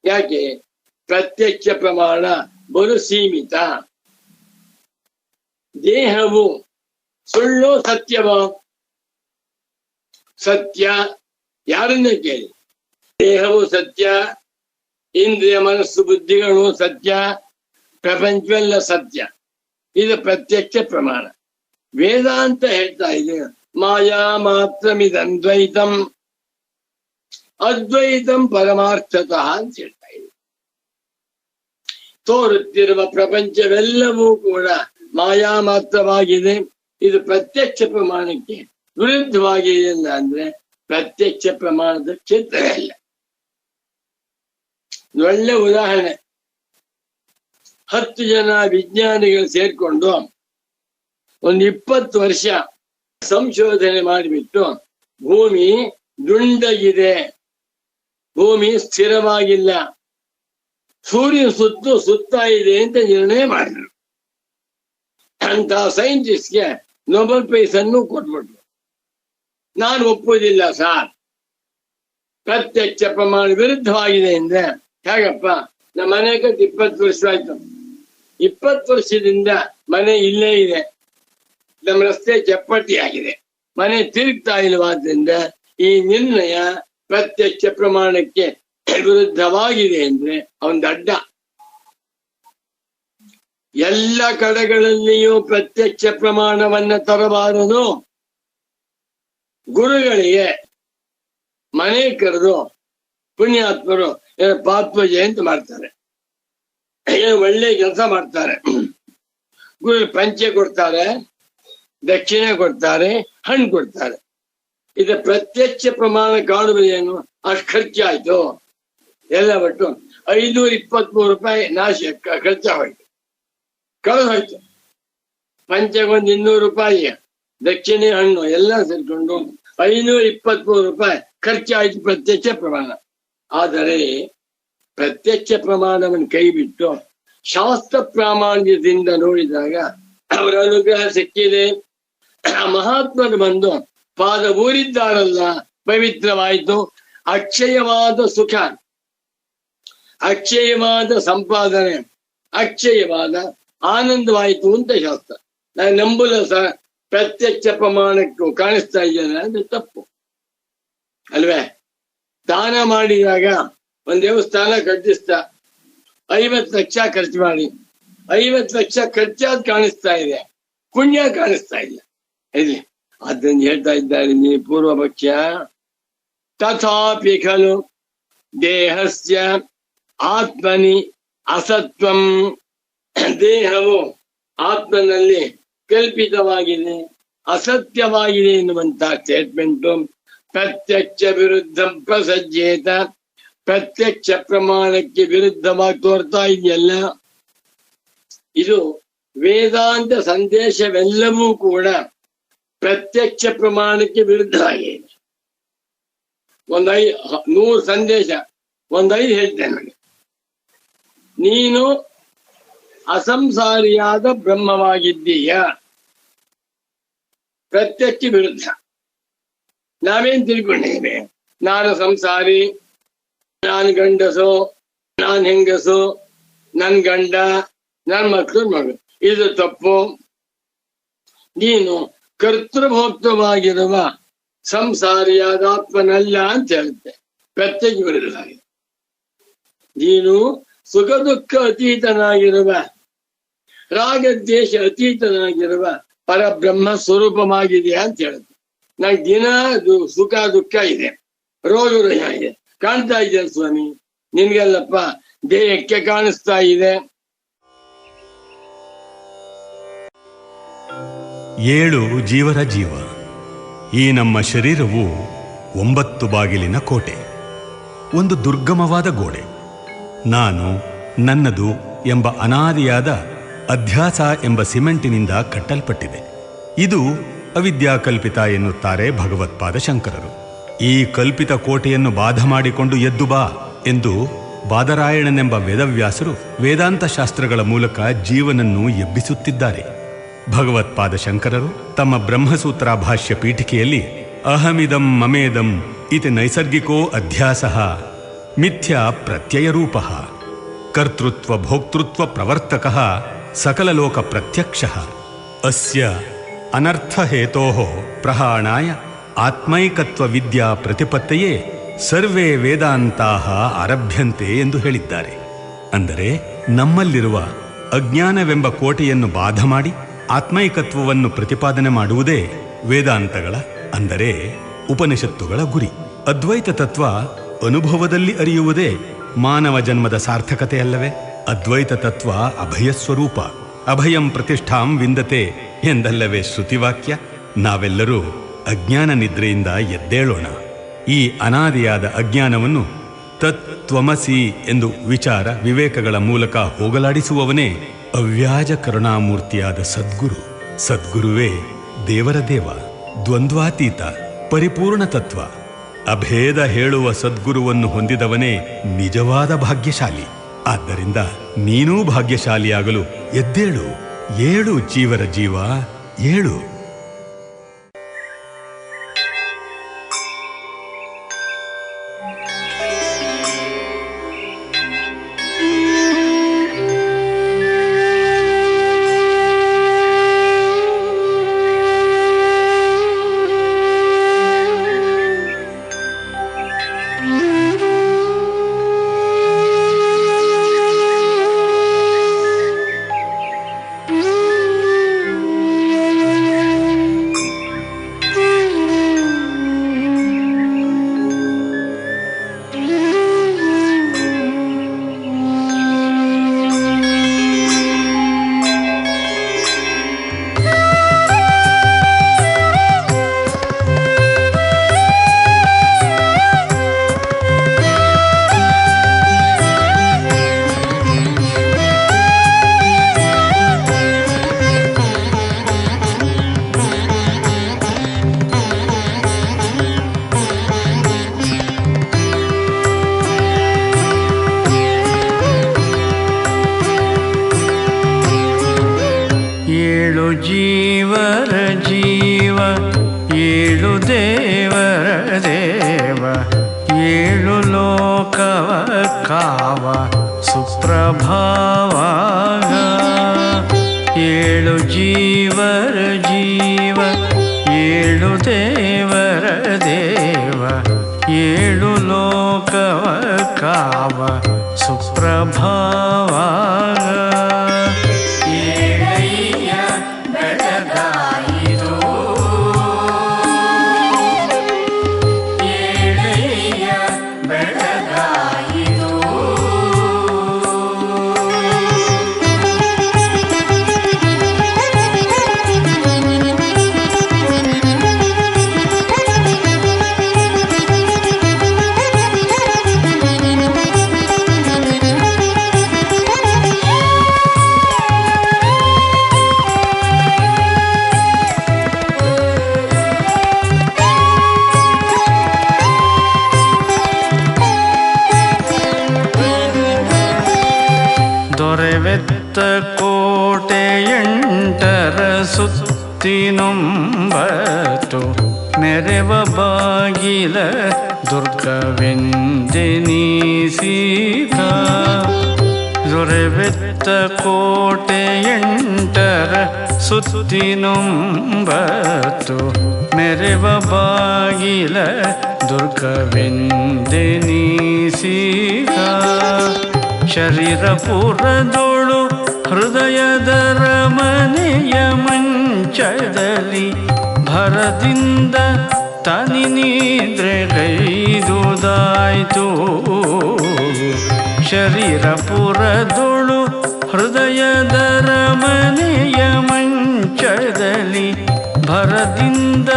ಯಾಕೆ? ಪ್ರತ್ಯಕ್ಷ ಪ್ರಮಾಣ ಬಲು ಸೀಮಿತ. ದೇಹವು ಸುಳ್ಳು ಸತ್ಯವೋ? ಸತ್ಯ. ಯಾರನ್ನ ಕೇಳಿ. ದೇಹವು ಸತ್ಯ, ಇಂದ್ರಿಯ ಮನಸ್ಸು ಬುದ್ಧಿಗಳು ಸತ್ಯ, ಪ್ರಪಂಚವೆಲ್ಲ ಸತ್ಯ. ಇದು ಪ್ರತ್ಯಕ್ಷ ಪ್ರಮಾಣ. ವೇದಾಂತ ಹೇಳ್ತಾ ಇದೆ ಮಾಯಾ ಮಾತ್ರಮಿದದ್ವೈತಂ ಅದ್ವೈತಂ ಪರಮಾರ್ಥತಃ ಅಂತ ಹೇಳ್ತಾ ಇದೆ. ತೋರುತ್ತಿರುವ ಪ್ರಪಂಚವೆಲ್ಲವೂ ಕೂಡ ಮಾಯಾ ಮಾತ್ರವಾಗಿದೆ. ಇದು ಪ್ರತ್ಯಕ್ಷ ಪ್ರಮಾಣಕ್ಕೆ ವಿರುದ್ಧವಾಗಿದೆ ಅಂದ್ರೆ ಪ್ರತ್ಯಕ್ಷ ಪ್ರಮಾಣದ ಕ್ಷೇತ್ರ ಇಲ್ಲ. ಒಳ್ಳೆ ಉದಾಹರಣೆ. 10 ಜನ ವಿಜ್ಞಾನಿಗಳು ಸೇರ್ಕೊಂಡು ಒಂದು 20 ವರ್ಷ ಸಂಶೋಧನೆ ಮಾಡಿಬಿಟ್ಟು ಭೂಮಿ ದುಂಡಗಿದೆ, ಭೂಮಿ ಸ್ಥಿರವಾಗಿಲ್ಲ, ಸೂರ್ಯನ ಸುತ್ತಾ ಇದೆ ಅಂತ ನಿರ್ಣಯ ಮಾಡಿದ್ರು. ಅಂತ ಸೈಂಟಿಸ್ಟ್ಗೆ ನೊಬೆಲ್ ಪ್ರೈಸ್ ಅನ್ನು ಕೊಟ್ಬಿಟ್ರು. ನಾನು ಒಪ್ಪುವುದಿಲ್ಲ ಸಾರ್, ಪ್ರತ್ಯಕ್ಷ ಪ್ರಮಾಣ ವಿರುದ್ಧವಾಗಿದೆ ಅಂದ್ರೆ ಹೇಗಪ್ಪ? ನಮ್ಮ ಮನೆ ಕಟ್ಟಿ 20 ವರ್ಷ ಆಯ್ತು. 20 ವರ್ಷದಿಂದ ಮನೆ ಇಲ್ಲೇ ಇದೆ, ನಮ್ಮ ರಸ್ತೆ ಚಪ್ಪಟ್ಟಿ ಆಗಿದೆ, ಮನೆ ತಿರುಗ್ತಾ ಇಲ್ಲವಾದ್ರಿಂದ ಈ ನಿರ್ಣಯ ಪ್ರತ್ಯಕ್ಷ ಪ್ರಮಾಣಕ್ಕೆ ವಿರುದ್ಧವಾಗಿದೆ ಅಂದ್ರೆ ಅವನ್ ದಡ್ಡ. ಎಲ್ಲ ಕಡೆಗಳಲ್ಲಿಯೂ ಪ್ರತ್ಯಕ್ಷ ಪ್ರಮಾಣವನ್ನ ತರಬಾರದು. ಗುರುಗಳಿಗೆ ಮನೆ ಕರೆದು ಪುಣ್ಯಾತ್ಮರು ಪಾತ್ವ ಜಯಂತಿ ಮಾಡ್ತಾರೆ, ಒಳ್ಳೆ ಕೆಲಸ ಮಾಡ್ತಾರೆ. ಗುರು ಪಂಚೆ ಕೊಡ್ತಾರೆ, ದಕ್ಷಿಣೆ ಕೊಡ್ತಾರೆ, ಹಣ್ಣು ಕೊಡ್ತಾರೆ. ಇದು ಪ್ರತ್ಯಕ್ಷ ಪ್ರಮಾಣ ಕಾಣುವುದೇನು? ಅಷ್ಟು ಖರ್ಚಾಯ್ತು, ಎಲ್ಲ ಬಿಟ್ಟು 523 ರೂಪಾಯಿ ನಾಶ ಖರ್ಚಾಗೋಯ್ತು, ಕಳೆದು ಹೋಯ್ತು. ಪಂಚೆಗೊಂದು 200 ರೂಪಾಯಿ, ದಕ್ಷಿಣೆ ಹಣ್ಣು ಎಲ್ಲ ಸೇರ್ಕೊಂಡು 523 ರೂಪಾಯಿ ಖರ್ಚಾಯ್ತು ಪ್ರತ್ಯಕ್ಷ ಪ್ರಮಾಣ. ಆದರೆ ಪ್ರತ್ಯಕ್ಷ ಪ್ರಮಾಣವನ್ನು ಕೈ ಬಿಟ್ಟು ಶಾಸ್ತ್ರ ಪ್ರಾಮಾಣ್ಯದಿಂದ ನೋಡಿದಾಗ ಅವರ ಅನುಗ್ರಹ ಸಿಕ್ಕಿದೆ. ಮಹಾತ್ಮರು ಬಂದು ಪಾದ ಊರಿದ್ದಾರಲ್ಲ, ಪವಿತ್ರವಾಯಿತು. ಅಕ್ಷಯವಾದ ಸುಖ, ಅಕ್ಷಯವಾದ ಸಂಪಾದನೆ, ಅಕ್ಷಯವಾದ ಆನಂದವಾಯಿತು ಅಂತ ಶಾಸ್ತ್ರ. ನಾನು ನಂಬುಲ್ಲ ಸರ್, ಪ್ರತ್ಯಕ್ಷ ಪ್ರಮಾಣಕ್ಕೂ ಕಾಣಿಸ್ತಾ ಇದ್ದೇನೆ ಅಂದ್ರೆ ತಪ್ಪು ಅಲ್ವೇ? ದಾನ ಮಾಡಿದಾಗ ಒಂದ್ ದೇವಸ್ಥಾನ ಕಟ್ಟಿಸ್ತಾ 50 ಲಕ್ಷ ಖರ್ಚು ಮಾಡಿ 50 ಲಕ್ಷ ಖರ್ಚಾದ್ ಕಾಣಿಸ್ತಾ ಇದೆ, ಪುಣ್ಯ ಕಾಣಿಸ್ತಾ ಇಲ್ಲ ಇಲ್ಲಿ. ಅದನ್ನು ಹೇಳ್ತಾ ಇದ್ದಾರೆ ನೀವು ಪೂರ್ವ ಪಕ್ಷ. ತಥಾಪಿ ಖಲು ದೇಹಸ್ಯ ಆತ್ಮನಿ ಅಸತ್ವಂ. ದೇಹವು ಆತ್ಮನಲ್ಲಿ ಕಲ್ಪಿತವಾಗಿದೆ, ಅಸತ್ಯವಾಗಿದೆ ಎನ್ನುವಂತ ಸ್ಟೇಟ್ಮೆಂಟು ಪ್ರತ್ಯಕ್ಷ ವಿರುದ್ಧ ಪ್ರಸಜ್ಜೇತ. ಪ್ರತ್ಯಕ್ಷ ಪ್ರಮಾಣಕ್ಕೆ ವಿರುದ್ಧವಾಗಿ ತೋರ್ತಾ ಇದೆಯಲ್ಲ. ಇದು ವೇದಾಂತ ಸಂದೇಶವೆಲ್ಲವೂ ಕೂಡ ಪ್ರತ್ಯಕ್ಷ ಪ್ರಮಾಣಕ್ಕೆ ವಿರುದ್ಧವಾಗಿದೆ. 100 ಸಂದೇಶ, 5 ಹೇಳ್ತೇನೆ ನೋಡಿ. ನೀನು ಅಸಂಸಾರಿಯಾದ ಬ್ರಹ್ಮವಾಗಿದ್ದೀಯ, ಪ್ರತ್ಯಕ್ಷ ವಿರುದ್ಧ. ನಾವೇನ್ ತಿಳ್ಕೊಂಡಿದ್ದೇವೆ? ನಾನು ಸಂಸಾರಿ, ನಾನು ಗಂಡಸು, ನಾನು ಹೆಂಗಸು, ನನ್ ಗಂಡ, ನನ್ ಮಕ್ಕಳು ಮಗಳು. ಇದು ತಪ್ಪು. ನೀನು ಕರ್ತೃಭೋಕ್ತವಾಗಿರುವ ಸಂಸಾರಿಯಾದ ಆತ್ಮನಲ್ಲ ಅಂತ ಹೇಳುತ್ತೆ, ಪ್ರತ್ಯಕ್ಷ ವಿರುದ್ಧ. ನೀನು ಸುಖ ದುಃಖ ಅತೀತನಾಗಿರುವ, ರಾಗದ್ವೇಷ ಅತೀತನಾಗಿರುವ ಪರಬ್ರಹ್ಮ ಸ್ವರೂಪವಾಗಿದೆಯಾ ಅಂತ ಹೇಳುತ್ತೆ. ನಂಗೆ ದಿನ ಸುಖ ದುಃಖ ಇದೆ, ರೋಗ ಇದೆ, ಕಾಣ್ತಾ ಇದೆ ಸ್ವಾಮಿ. ನಿನ್ಗೆಲ್ಲಪ್ಪ ದೇಹಕ್ಕೆ ಕಾಣಿಸ್ತಾ ಇದೆ. 7 ಜೀವರ ಜೀವ. ಈ ನಮ್ಮ ಶರೀರವು 9 ಬಾಗಿಲಿನ ಕೋಟೆ, ಒಂದು ದುರ್ಗಮವಾದ ಗೋಡೆ. ನಾನು, ನನ್ನದು ಎಂಬ ಅನಾದಿಯಾದ ಅಧ್ಯಾಸ ಎಂಬ ಸಿಮೆಂಟಿನಿಂದ ಕಟ್ಟಲ್ಪಟ್ಟಿದೆ. ಇದು ಅವಿದ್ಯಾಕಲ್ಪಿತ ಎನ್ನುತ್ತಾರೆ ಭಗವತ್ಪಾದ ಶಂಕರರು. ಈ ಕಲ್ಪಿತ ಕೋಟೆಯನ್ನು ಬಾಧ ಮಾಡಿಕೊಂಡು ಎದ್ದು ಬಾ ಎಂದು ಬಾದರಾಯಣನೆಂಬ ವೇದವ್ಯಾಸರು ವೇದಾಂತ ಶಾಸ್ತ್ರಗಳ ಮೂಲಕ ಜೀವನನ್ನು ಎಬ್ಬಿಸುತ್ತಿದ್ದಾರೆ. ಭಗವತ್ಪಾದ ಶಂಕರರು ತಮ್ಮ ಬ್ರಹ್ಮಸೂತ್ರ ಭಾಷ್ಯ ಪೀಠಿಕೆಯಲ್ಲಿ ಅಹಮಿದಂ ಮಮೇದಂ ಇತಿ ನೈಸರ್ಗಿಕೋ ಅಧ್ಯಾಸಃ ಮಿಥ್ಯಾ ಪ್ರತ್ಯಯರೂಪಃ ಕರ್ತೃತ್ವ ಭೋಕ್ತೃತ್ವ ಪ್ರವರ್ತಕಃ ಸಕಲಲೋಕ ಪ್ರತ್ಯಕ್ಷಃ ಅಸ್ಯ ಅನರ್ಥಹೇತೋಃ ಪ್ರಹಾಣಾಯ ಆತ್ಮೈಕತ್ವ ವಿದ್ಯಾ ಪ್ರತಿಪತ್ತಯೇ ಸರ್ವೇ ವೇದಾಂತಾಃ ಆರಭ್ಯಂತೆ ಎಂದು ಹೇಳಿದ್ದಾರೆ. ಅಂದರೆ ನಮ್ಮಲ್ಲಿರುವ ಅಜ್ಞಾನವೆಂಬ ಕೋಟೆಯನ್ನು ಬಾಧ ಮಾಡಿ ಆತ್ಮೈಕತ್ವವನ್ನು ಪ್ರತಿಪಾದನೆ ಮಾಡುವುದೇ ವೇದಾಂತಗಳ ಅಂದರೆ ಉಪನಿಷತ್ತುಗಳ ಗುರಿ. ಅದ್ವೈತ ತತ್ವ ಅನುಭವದಲ್ಲಿ ಅರಿಯುವುದೇ ಮಾನವ ಜನ್ಮದ ಸಾರ್ಥಕತೆಯಲ್ಲವೇ? ಅದ್ವೈತ ತತ್ವ ಅಭಯ ಸ್ವರೂಪ. ಅಭಯಂ ಪ್ರತಿಷ್ಠಾಂ ವಿಂದತೆ ಎಂದಲ್ಲವೇ ಶ್ರುತಿವಾಕ್ಯ? ನಾವೆಲ್ಲರೂ ಅಜ್ಞಾನ ನಿದ್ರೆಯಿಂದ ಎದ್ದೇಳೋಣ. ಈ ಅನಾದಿಯಾದ ಅಜ್ಞಾನವನ್ನು ತತ್ತ್ವಮಸಿ ಎಂದು ವಿಚಾರ ವಿವೇಕಗಳ ಮೂಲಕ ಹೋಗಲಾಡಿಸುವವನೇ ಅವ್ಯಾಜ ಕರುಣಾಮೂರ್ತಿಯಾದ ಸದ್ಗುರು. ಸದ್ಗುರುವೇ ದೇವರ ದೇವ, ದ್ವಂದ್ವಾತೀತ, ಪರಿಪೂರ್ಣ ತತ್ವ. ಅಭೇದ ಹೇಳುವ ಸದ್ಗುರುವನ್ನು ಹೊಂದಿದವನೇ ನಿಜವಾದ ಭಾಗ್ಯಶಾಲಿ. ಆದ್ದರಿಂದ ನೀನೂ ಭಾಗ್ಯಶಾಲಿಯಾಗಲು ಎದ್ದೇಳು, ಏಳು ಜೀವರ ಜೀವ, ಏಳು. ಜೀವರ ಜೀವ ಏಳು ದೇವರ ದೇವ ಏಳು ಲೋಕವ ಕಾವ ಸುಪ್ರಭಾವ ಏಳು ಜೀವರ ಜೀವ ಏಳು ದೇವರ ದೇವ ಏಳು ಲೋಕವ ಕಾವ ಸುಪ್ರಭಾವ ದೊರೆವೆತ್ತ ಕೋಟೆಯಂಟರ ಸುತ್ತಿನೊಂಬತ್ತು ಮೆರೆವ ಬಾಗಿಲ ದುರ್ಗವೆಂದೆನಿಸಿದ ದೊರೆವೆತ್ತ ಕೋಟೆಯಂಟರ ಸುತ್ತಿನೊಂಬತ್ತು ಮೆರೆವ ಬಾಗಿಲ ದುರ್ಗವೆಂದೆನಿಸಿದ ಶರೀರಪುರದೊಳು ಹೃದಯದ ಮನೆಯ ಮಂಚದಲ್ಲಿ ಭರದಿಂದ ತನಿ ನಿದ್ರೆಗೈದುದಾಯ್ತು ಶರೀರಪುರದೊಳು ಹೃದಯದ ಮನೆಯ ಮಂಚದಲ್ಲಿ ಭರದಿಂದ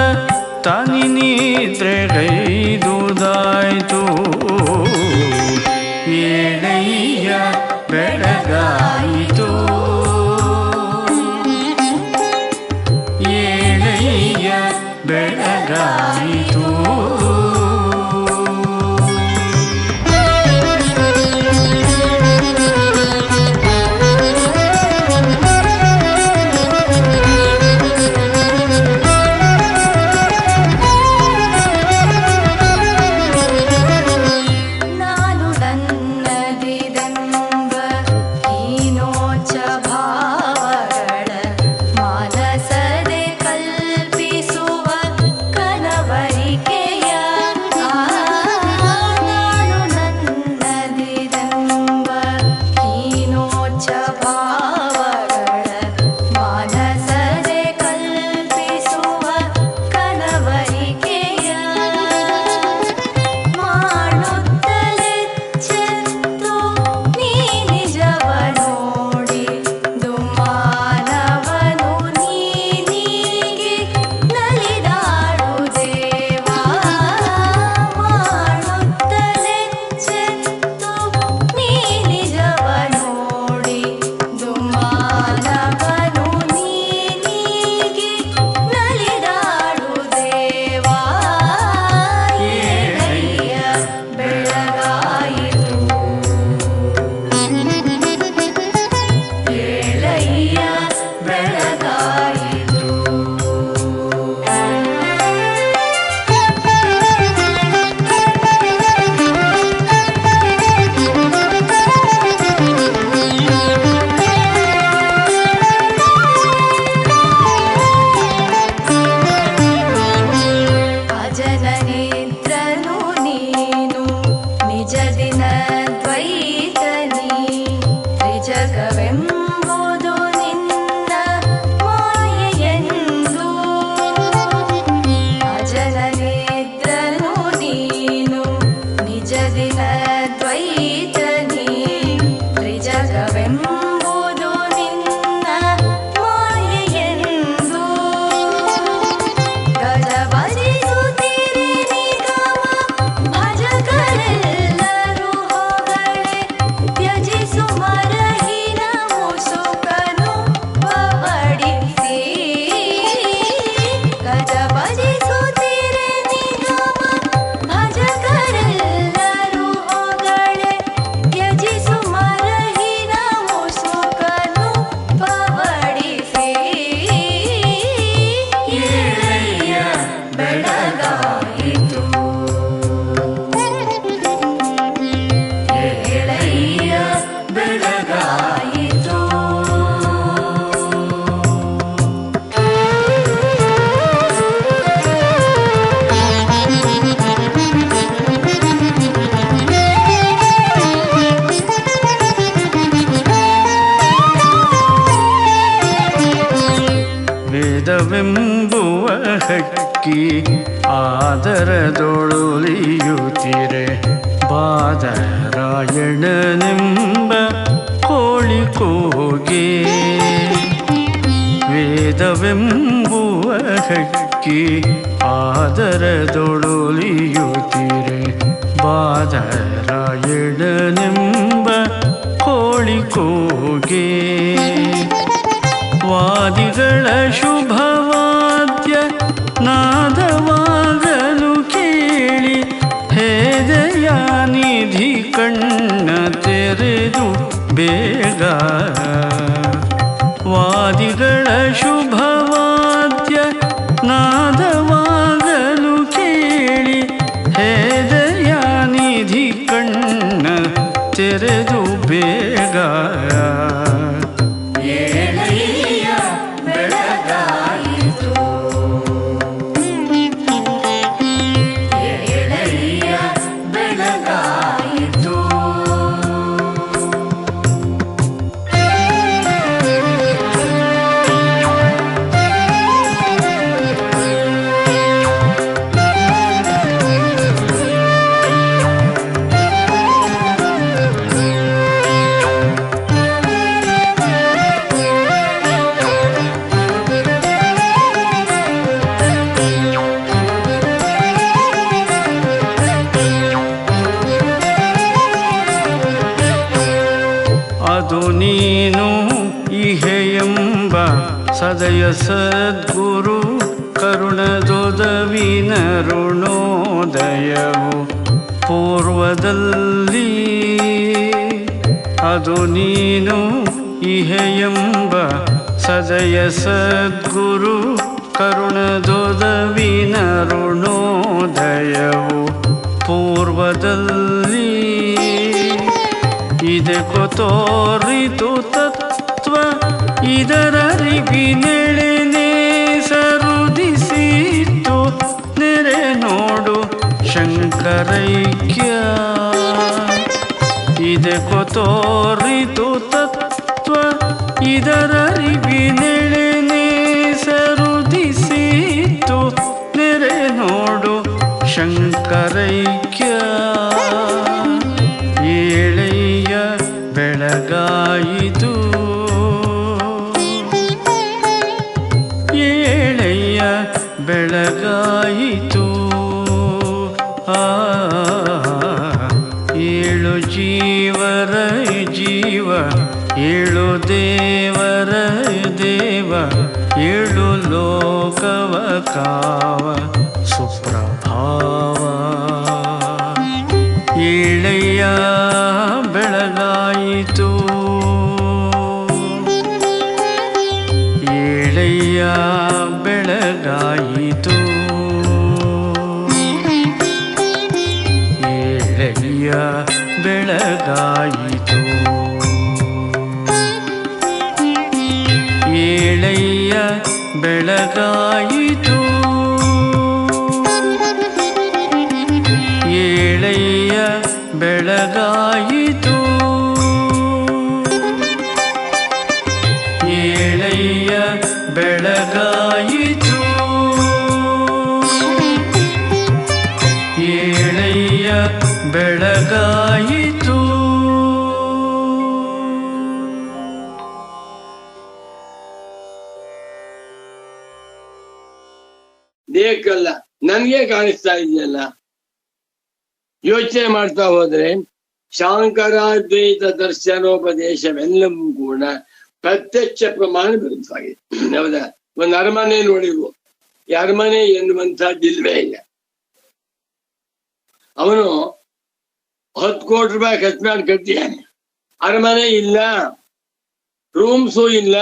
ತನಿ ನಿದ್ರೆಗೈದುದಾಯ್ತು ಏಳಯ್ಯ ಬೆಳಗಾಯಿತು ಏಳಯ್ಯ ಬೆಳಗಾಯಿತು ವೇದವೆಂಬುವ ಹಕ್ಕಿ ಆದರದೊಳುಲಿಯುತ್ತಿರೆ ಬಾದರಾಯಣನೆಂಬ ಕೋಳಿ ಕೂಗೆ. ವೇದವೆಂಬುವ ಹಕ್ಕಿ ಆದರದೊಳುಲಿಯುತ್ತಿರೆ ಬಾದರಾಯಣನೆಂಬ ಕೋಳಿ ಕೂಗೆ. ವಾದಿಗಳ ಶುಭವಾದ್ಯ ನಾದವಾಗಲು ಕೇಳಿ ಹೇದಯಾನಿಧಿ ಕಣ್ಣ ತೆರೆದು ಬೇಗ. ವಾದಿಗಳ ಶುಭವಾದ್ಯ ನಾದವಾಗಲು ಕೇಳಿ ಹೇದಯಾನಿಧಿ ಕಣ್ಣ ತೆರೆದು ಬೇಗ. ಅದು ನೀನು ಇಹೆಯೆಂಬ ಸದಯ ಸದ್ಗುರು ಕರುಣದೊದವಿನ ಋಣೋದಯವು ಪೂರ್ವದಲ್ಲಿ. ಅದು ನೀನು ಇಹೆಯೆಂಬ ಸದಯ ಸದ್ಗುರು ಕರುಣದೊದವಿನ ಋಣೋದಯವು ಪೂರ್ವದಲ್ಲಿ. ಇದಕ್ಕೂ ತೋರಿತು ತತ್ವ ಇದರರಿವಿನೆಳೆನೆ ಸರುದಿಸಿತು ನೆರೆ ನೋಡು ಶಂಕರೈಕ್ಯ. ಇದಕ್ಕೂ ತೋರಿತು ತತ್ವ ಇದರರಿವಿನೆಳೆನೆ ಸರುದಿಸಿತು ನೆರೆ ನೋಡು ಶಂಕರೈಕ್ಯ. ಏಳೆಯ ಬೆಳಗಾಯಿತು ಏಳೆಯ ಬೆಳಗಾಯಿತು. ಏಳು ಜೀವರ ಜೀವ ಏಳು ದೇವರ ದೇವ ಏಳು ಲೋಕವ ಕಾವ ಸುಪ್ರಭಾವ. ಏಳೆಯ ಬೆಳಗಾಯಿತು ಏಳೆಯ ಬೆಳಗಾಯಿತು. ಏಳೆಯ ಬೆಳಗಾಯಿತು ಏಳೆಯ ಬೆಳಗಾಯಿತು. ಏಳೆಯ ಬೆಳಗಾಯಿತು ಏಳೆಯ ಬೆಳಗಾಯಿತು ಏಳೆಯ ಬೆಳಗಾಯಿತು. ದೇಹಕ್ಕಲ್ಲ ನನ್ಗೆ ಕಾಣಿಸ್ತಾ ಇದೆಯಲ್ಲ. ಯೋಚನೆ ಮಾಡ್ತಾ ಹೋದ್ರೆ ಶಾಂಕರಾದ್ವೈತ ದರ್ಶನೋಪದೇಶವೆಲ್ಲವೂ ಕೂಡ ಪ್ರತ್ಯಕ್ಷ ಪ್ರಮಾಣ ವಿರುದ್ಧವಾಗಿದೆ. ಹೌದಾ? ಒಂದು ಅರಮನೆ ನೋಡಿರು, ಈ ಅರಮನೆ ಎನ್ನುವಂತಹದ್ದಿಲ್ವೇ ಇಲ್ಲ. ಅವನು 10 ಕೋಟಿ ರೂಪಾಯಿ ಖರ್ಚು ಮಾಡಿ ಕಟ್ಟಿದ್ದಾನೆ, ಅರಮನೆ ಇಲ್ಲ, ರೂಮ್ಸು ಇಲ್ಲ,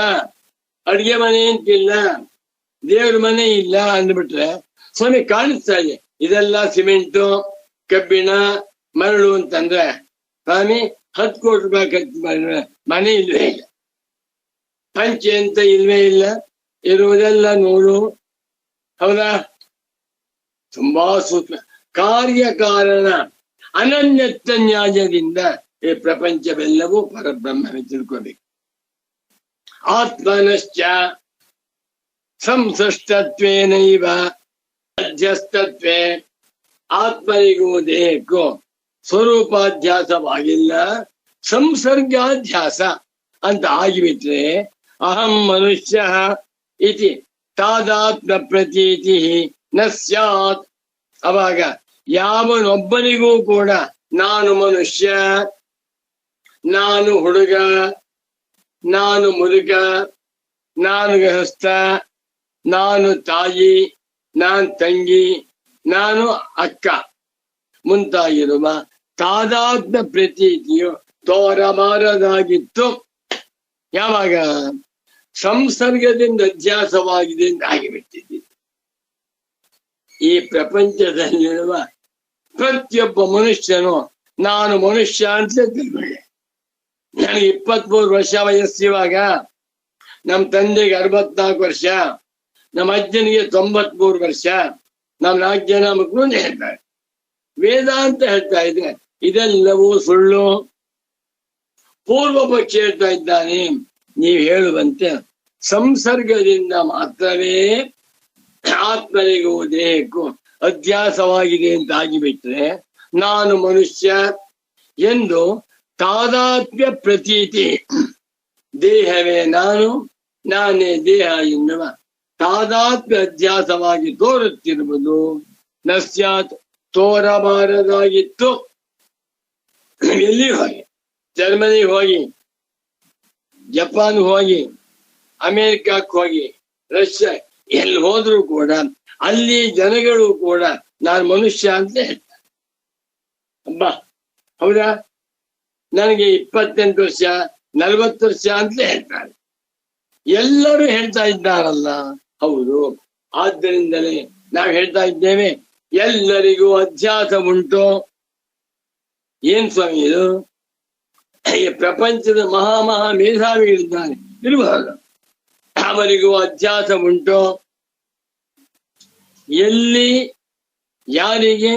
ಅಡ್ಗೆ ಮನೆ ಅಂತಿಲ್ಲ, ದೇವ್ರ ಮನೆ ಇಲ್ಲ ಅಂದ್ಬಿಟ್ರೆ ಸ್ವಾಮಿ ಕಾಣಿಸ್ತಾ ಇದೆ. ಇದೆಲ್ಲ ಸಿಮೆಂಟು ಕಬ್ಬಿಣ ಮರಳು ಅಂತಂದ್ರೆ ಸ್ವಾಮಿ 10 ಕೋಟಿ ರೂಪಾಯಿ ಖರ್ಚು ಮಾಡಿದ್ರೆ ಮನೆ ಇಲ್ವೇ ಇಲ್ಲ, ಪಂಚೆ ಅಂತ ಇಲ್ವೇ ಇಲ್ಲ, ಇರುವುದೆಲ್ಲ ನೋಡು. ಹೌದಾ? ತುಂಬಾ ಸೂಕ್ಷ್ಮ ಕಾರ್ಯಕಾರಣ ಅನನ್ಯತ್ವ ನ್ಯಾಯದಿಂದ ಈ ಪ್ರಪಂಚವೆಲ್ಲವೂ ಪರಬ್ರಹ್ಮವೇ ತಿಳ್ಕೋಬೇಕು. ಆತ್ಮನಶ್ಚ ಸಂಸೃಷ್ಟತ್ವೇನೈವ ಅಧ್ಯಸ್ತತ್ವೇ ಆತ್ಮನಿಗೂ ದೇಹಕ್ಕೂ ಸ್ವರೂಪಾಧ್ಯಾಸವಾಗಿಲ್ಲ, ಸಂಸರ್ಗಾಧ್ಯಾಸ ಅಂತ ಆಗಿಬಿಟ್ರೆ ಅಹಂ ಮನುಷ್ಯ ಇತಿ ತಾದಾತ್ಮ ಪ್ರತೀತಿ ನ ಸ್ಯಾತ್. ಅವಾಗ ಯಾವನೊಬ್ಬನಿಗೂ ಕೂಡ ನಾನು ಮನುಷ್ಯ, ನಾನು ಹುಡುಗ, ನಾನು ಮುದುಕ, ನಾನು ಗೃಹಸ್ಥ, ನಾನು ತಾಯಿ, ನಾನು ತಂಗಿ, ನಾನು ಅಕ್ಕ ಮುಂತಾಗಿರುವ ತಾದಾತ್ಮ ಪ್ರತೀತಿಯು ತೋರಬಾರದಾಗಿತ್ತು. ಯಾವಾಗ ಸಂಸರ್ಗದಿಂದ ಅಧ್ಯಾಸವಾಗಿದೆ ಅಂತ ಆಗಿಬಿಟ್ಟಿದ್ದೀವಿ. ಈ ಪ್ರಪಂಚದಲ್ಲಿರುವ ಪ್ರತಿಯೊಬ್ಬ ಮನುಷ್ಯನು ನಾನು ಮನುಷ್ಯ ಅಂತ ತಿಳ್ಕೊಳ್ಳಿ. ನನಗೆ 23 ವರ್ಷ ವಯಸ್ಸಿವಾಗ, ನಮ್ಮ ತಂದೆಗೆ 64 ವರ್ಷ, ನಮ್ಮ ಅಜ್ಜನಿಗೆ 93 ವರ್ಷ, ನಮ್ಮ 4 ಜನ ಮಕ್ಕಳು ಹೇಳ್ತಾರೆ. ವೇದಾಂತ ಹೇಳ್ತಾ ಇದೆ ಇದೆಲ್ಲವೂ ಸುಳ್ಳು. ಪೂರ್ವ ಪಕ್ಷ ಹೇಳ್ತಾ ಇದ್ದಾನೆ, ನೀವು ಹೇಳುವಂತೆ ಸಂಸರ್ಗದಿಂದ ಮಾತ್ರವೇ ಆತ್ಮನಿಗೂ ದೇಹಕ್ಕೂ ಅಧ್ಯಾಸವಾಗಿದೆ ಅಂತ ಆಗಿಬಿಟ್ರೆ ನಾನು ಮನುಷ್ಯ ಎಂದು ತಾದಾತ್ಮ್ಯ ಪ್ರತೀತಿ, ದೇಹವೇ ನಾನು, ನಾನೇ ದೇಹ ಎನ್ನುವ ತಾದಾತ್ಮ್ಯ ಅಧ್ಯಾಸವಾಗಿ ತೋರುತ್ತಿರುವುದು ನ ಸ್ಯಾತ್, ತೋರಬಾರದಾಗಿತ್ತು. ಎಲ್ಲಿ ಹೋಗಿ, ಜರ್ಮನಿಗೆ ಹೋಗಿ, ಜಪಾನ್ ಹೋಗಿ, ಅಮೆರಿಕಕ್ಕೆ ಹೋಗಿ, ರಷ್ಯಾ ಎಲ್ಲಿ ಹೋದ್ರು ಕೂಡ ಅಲ್ಲಿ ಜನಗಳು ಕೂಡ ನಾನು ಮನುಷ್ಯ ಅಂತ ಹೇಳ್ತಾರೆ. ಅಬ್ಬಾ ಹೌದಾ, ನನಗೆ 28 ವರ್ಷ 40 ವರ್ಷ ಅಂತ ಹೇಳ್ತಾರೆ. ಎಲ್ಲರೂ ಹೇಳ್ತಾ ಇದ್ದಾರಲ್ಲ. ಹೌದು, ಆದ್ದರಿಂದಲೇ ನಾವು ಹೇಳ್ತಾ ಇದ್ದೇವೆ ಎಲ್ಲರಿಗೂ ಅಧ್ಯಾಸ ಉಂಟು. ಏನ್ ಸ್ವಾಮಿ ಇದು? ಈ ಪ್ರಪಂಚದ ಮಹಾ ಮೇಧಾವಿಗಳಿದ್ದಾರೆ, ಇರಬಹುದು, ಅವರಿಗೂ ಅಧ್ಯಾಸ ಉಂಟು. ಎಲ್ಲಿ ಯಾರಿಗೆ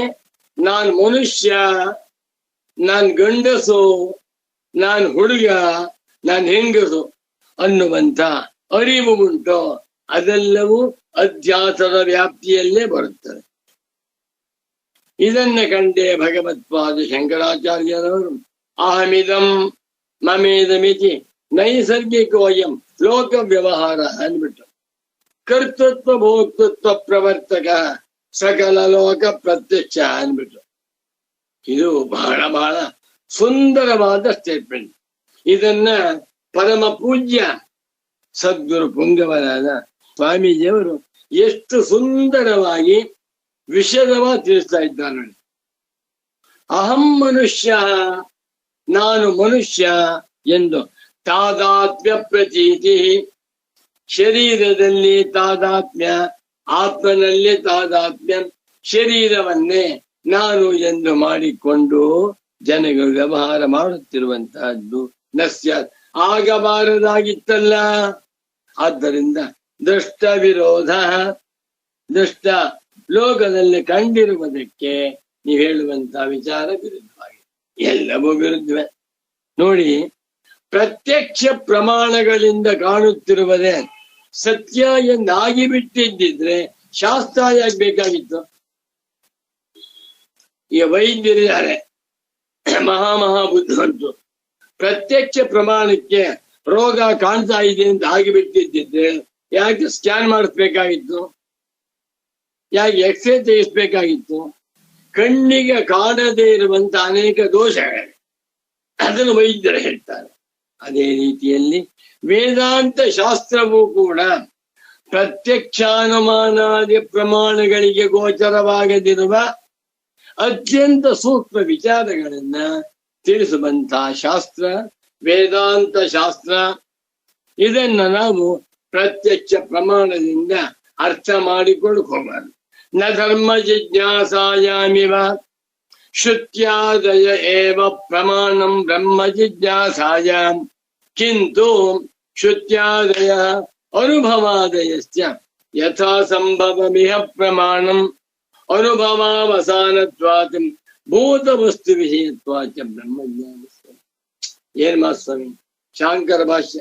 ನಾನು ಮನುಷ್ಯ, ನಾನು ಗಂಡಸು, ನಾನು ಹುಡುಗ, ನಾನು ಹೆಂಗಸು ಅನ್ನುವಂತ ಅರಿವು ಉಂಟು, ಅದೆಲ್ಲವೂ ಅಧ್ಯಾಸದ ವ್ಯಾಪ್ತಿಯಲ್ಲೇ ಬರುತ್ತದೆ. ಇದನ್ನ ಕಂಡೇ ಭಗವತ್ಪಾದ ಶಂಕರಾಚಾರ್ಯರವರು ಅಹಮಿದಂ ಮಮೇದಮಿತಿ ನೈಸರ್ಗಿಕೋಯಂ ಲೋಕ ವ್ಯವಹಾರ ಅಂದ್ಬಿಟ್ಟು ಕರ್ತೃತ್ವ ಭೋಕ್ತೃತ್ವ ಪ್ರವರ್ತಕ ಸಕಲ ಲೋಕ ಪ್ರತ್ಯಕ್ಷ ಅಂದ್ಬಿಟ್ಟು. ಇದು ಬಹಳ ಸುಂದರವಾದ ಸ್ಟೇಟ್ಮೆಂಟ್. ಇದನ್ನ ಪರಮ ಪೂಜ್ಯ ಸದ್ಗುರು ಪುಂಗವರಾದ ಸ್ವಾಮೀಜಿಯವರು ಎಷ್ಟು ಸುಂದರವಾಗಿ ವಿಷದವಾಗಿ ತಿಳಿಸ್ತಾ ಇದ್ದಾರೆ ನೋಡಿ. ಅಹಂ ಮನುಷ್ಯ, ನಾನು ಮನುಷ್ಯ ಎಂದು ತಾದಾತ್ಮ್ಯ ಪ್ರತೀತಿ, ಶರೀರದಲ್ಲಿ ತಾದಾತ್ಮ್ಯ, ಆತ್ಮನಲ್ಲಿ ತಾದಾತ್ಮ್ಯ, ಶರೀರವನ್ನೇ ನಾನು ಎಂದು ಮಾಡಿಕೊಂಡು ಜನಗಳು ವ್ಯವಹಾರ ಮಾಡುತ್ತಿರುವಂತಹದ್ದು ನಸ್ಯ, ಆಗಬಾರದಾಗಿತ್ತಲ್ಲ. ಆದ್ದರಿಂದ ದೃಷ್ಟ ವಿರೋಧ, ದೃಷ್ಟ ಲೋಕದಲ್ಲಿ ಕಂಡಿರುವುದಕ್ಕೆ ನೀವು ಹೇಳುವಂತಹ ವಿಚಾರ ವಿರುದ್ಧವಾಗಿದೆ. ಎಲ್ಲವೂ ವಿರುದ್ಧವೇ ನೋಡಿ. ಪ್ರತ್ಯಕ್ಷ ಪ್ರಮಾಣಗಳಿಂದ ಕಾಣುತ್ತಿರುವುದೇ ಸತ್ಯ ಎಂದಾಗಿ ಬಿಟ್ಟಿದ್ದಿದ್ರೆ ಶಾಸ್ತ್ರ ಯಾಗಬೇಕಾಗಿತ್ತು. ಈ ವೈದ್ಯರಿದ್ದಾರೆ, ಮಹಾ ಬುದ್ಧಿವಂತರು, ಪ್ರತ್ಯಕ್ಷ ಪ್ರಮಾಣಕ್ಕೆ ರೋಗ ಕಾಣ್ತಾ ಇದೆ ಅಂತ ಆಗಿಬಿಟ್ಟಿದ್ದಿದ್ರೆ ಯಾಕೆ ಸ್ಕ್ಯಾನ್ ಮಾಡಿಸ್ಬೇಕಾಗಿತ್ತು? ಯಾಕೆ ಎಕ್ಸ್ರೇ ತೆಗಿಸ್ಬೇಕಾಗಿತ್ತು? ಕಣ್ಣಿಗೆ ಕಾಣದೇ ಇರುವಂತ ಅನೇಕ ದೋಷಗಳಿವೆ, ಅದನ್ನು ವೈದ್ಯರು ಹೇಳ್ತಾರೆ. ಅದೇ ರೀತಿಯಲ್ಲಿ ವೇದಾಂತ ಶಾಸ್ತ್ರವೂ ಕೂಡ ಪ್ರತ್ಯಕ್ಷಾನುಮಾನಾದಿ ಪ್ರಮಾಣಗಳಿಗೆ ಗೋಚರವಾಗದಿರುವ ಅತ್ಯಂತ ಸೂಕ್ಷ್ಮ ವಿಚಾರಗಳನ್ನ ತಿಳಿಸುವಂತಹ ಶಾಸ್ತ್ರ ವೇದಾಂತ ಶಾಸ್ತ್ರ. ಇದನ್ನ ನಾವು ಪ್ರತ್ಯಕ್ಷ ಪ್ರಮಾಣದಿಂದ ಅರ್ಥ ಮಾಡಿಕೊಳ್ಳೋದು. ನ ಧರ್ಮ ಜಿಜ್ಞಾಸಾಯಾಮಿವ ಶ್ರುತ್ಯಾದಯ ಏವ ಪ್ರಮಾಣಂ ಬ್ರಹ್ಮ ಜಿಜ್ಞಾಸಾಯಾಂ ಕಿಂತು ಶ್ರುತ್ಯಾದಯ ಅನುಭವಾದಯಸ್ಯ ಯಥಾ ಸಂಭವಮಿಹ ಪ್ರಮಾಣಂ ಅನುಭವಾವಸಾನತ್ವಾತ್ ಭೂತ ವಸ್ತು ವಿಷಯತ್ವಾಚ ಬ್ರಹ್ಮಜ್ಞಾನ. ಏನ್ ಮಾಸ್ವಾಮಿ ಶಾಂಕರ ಭಾಷ್ಯ.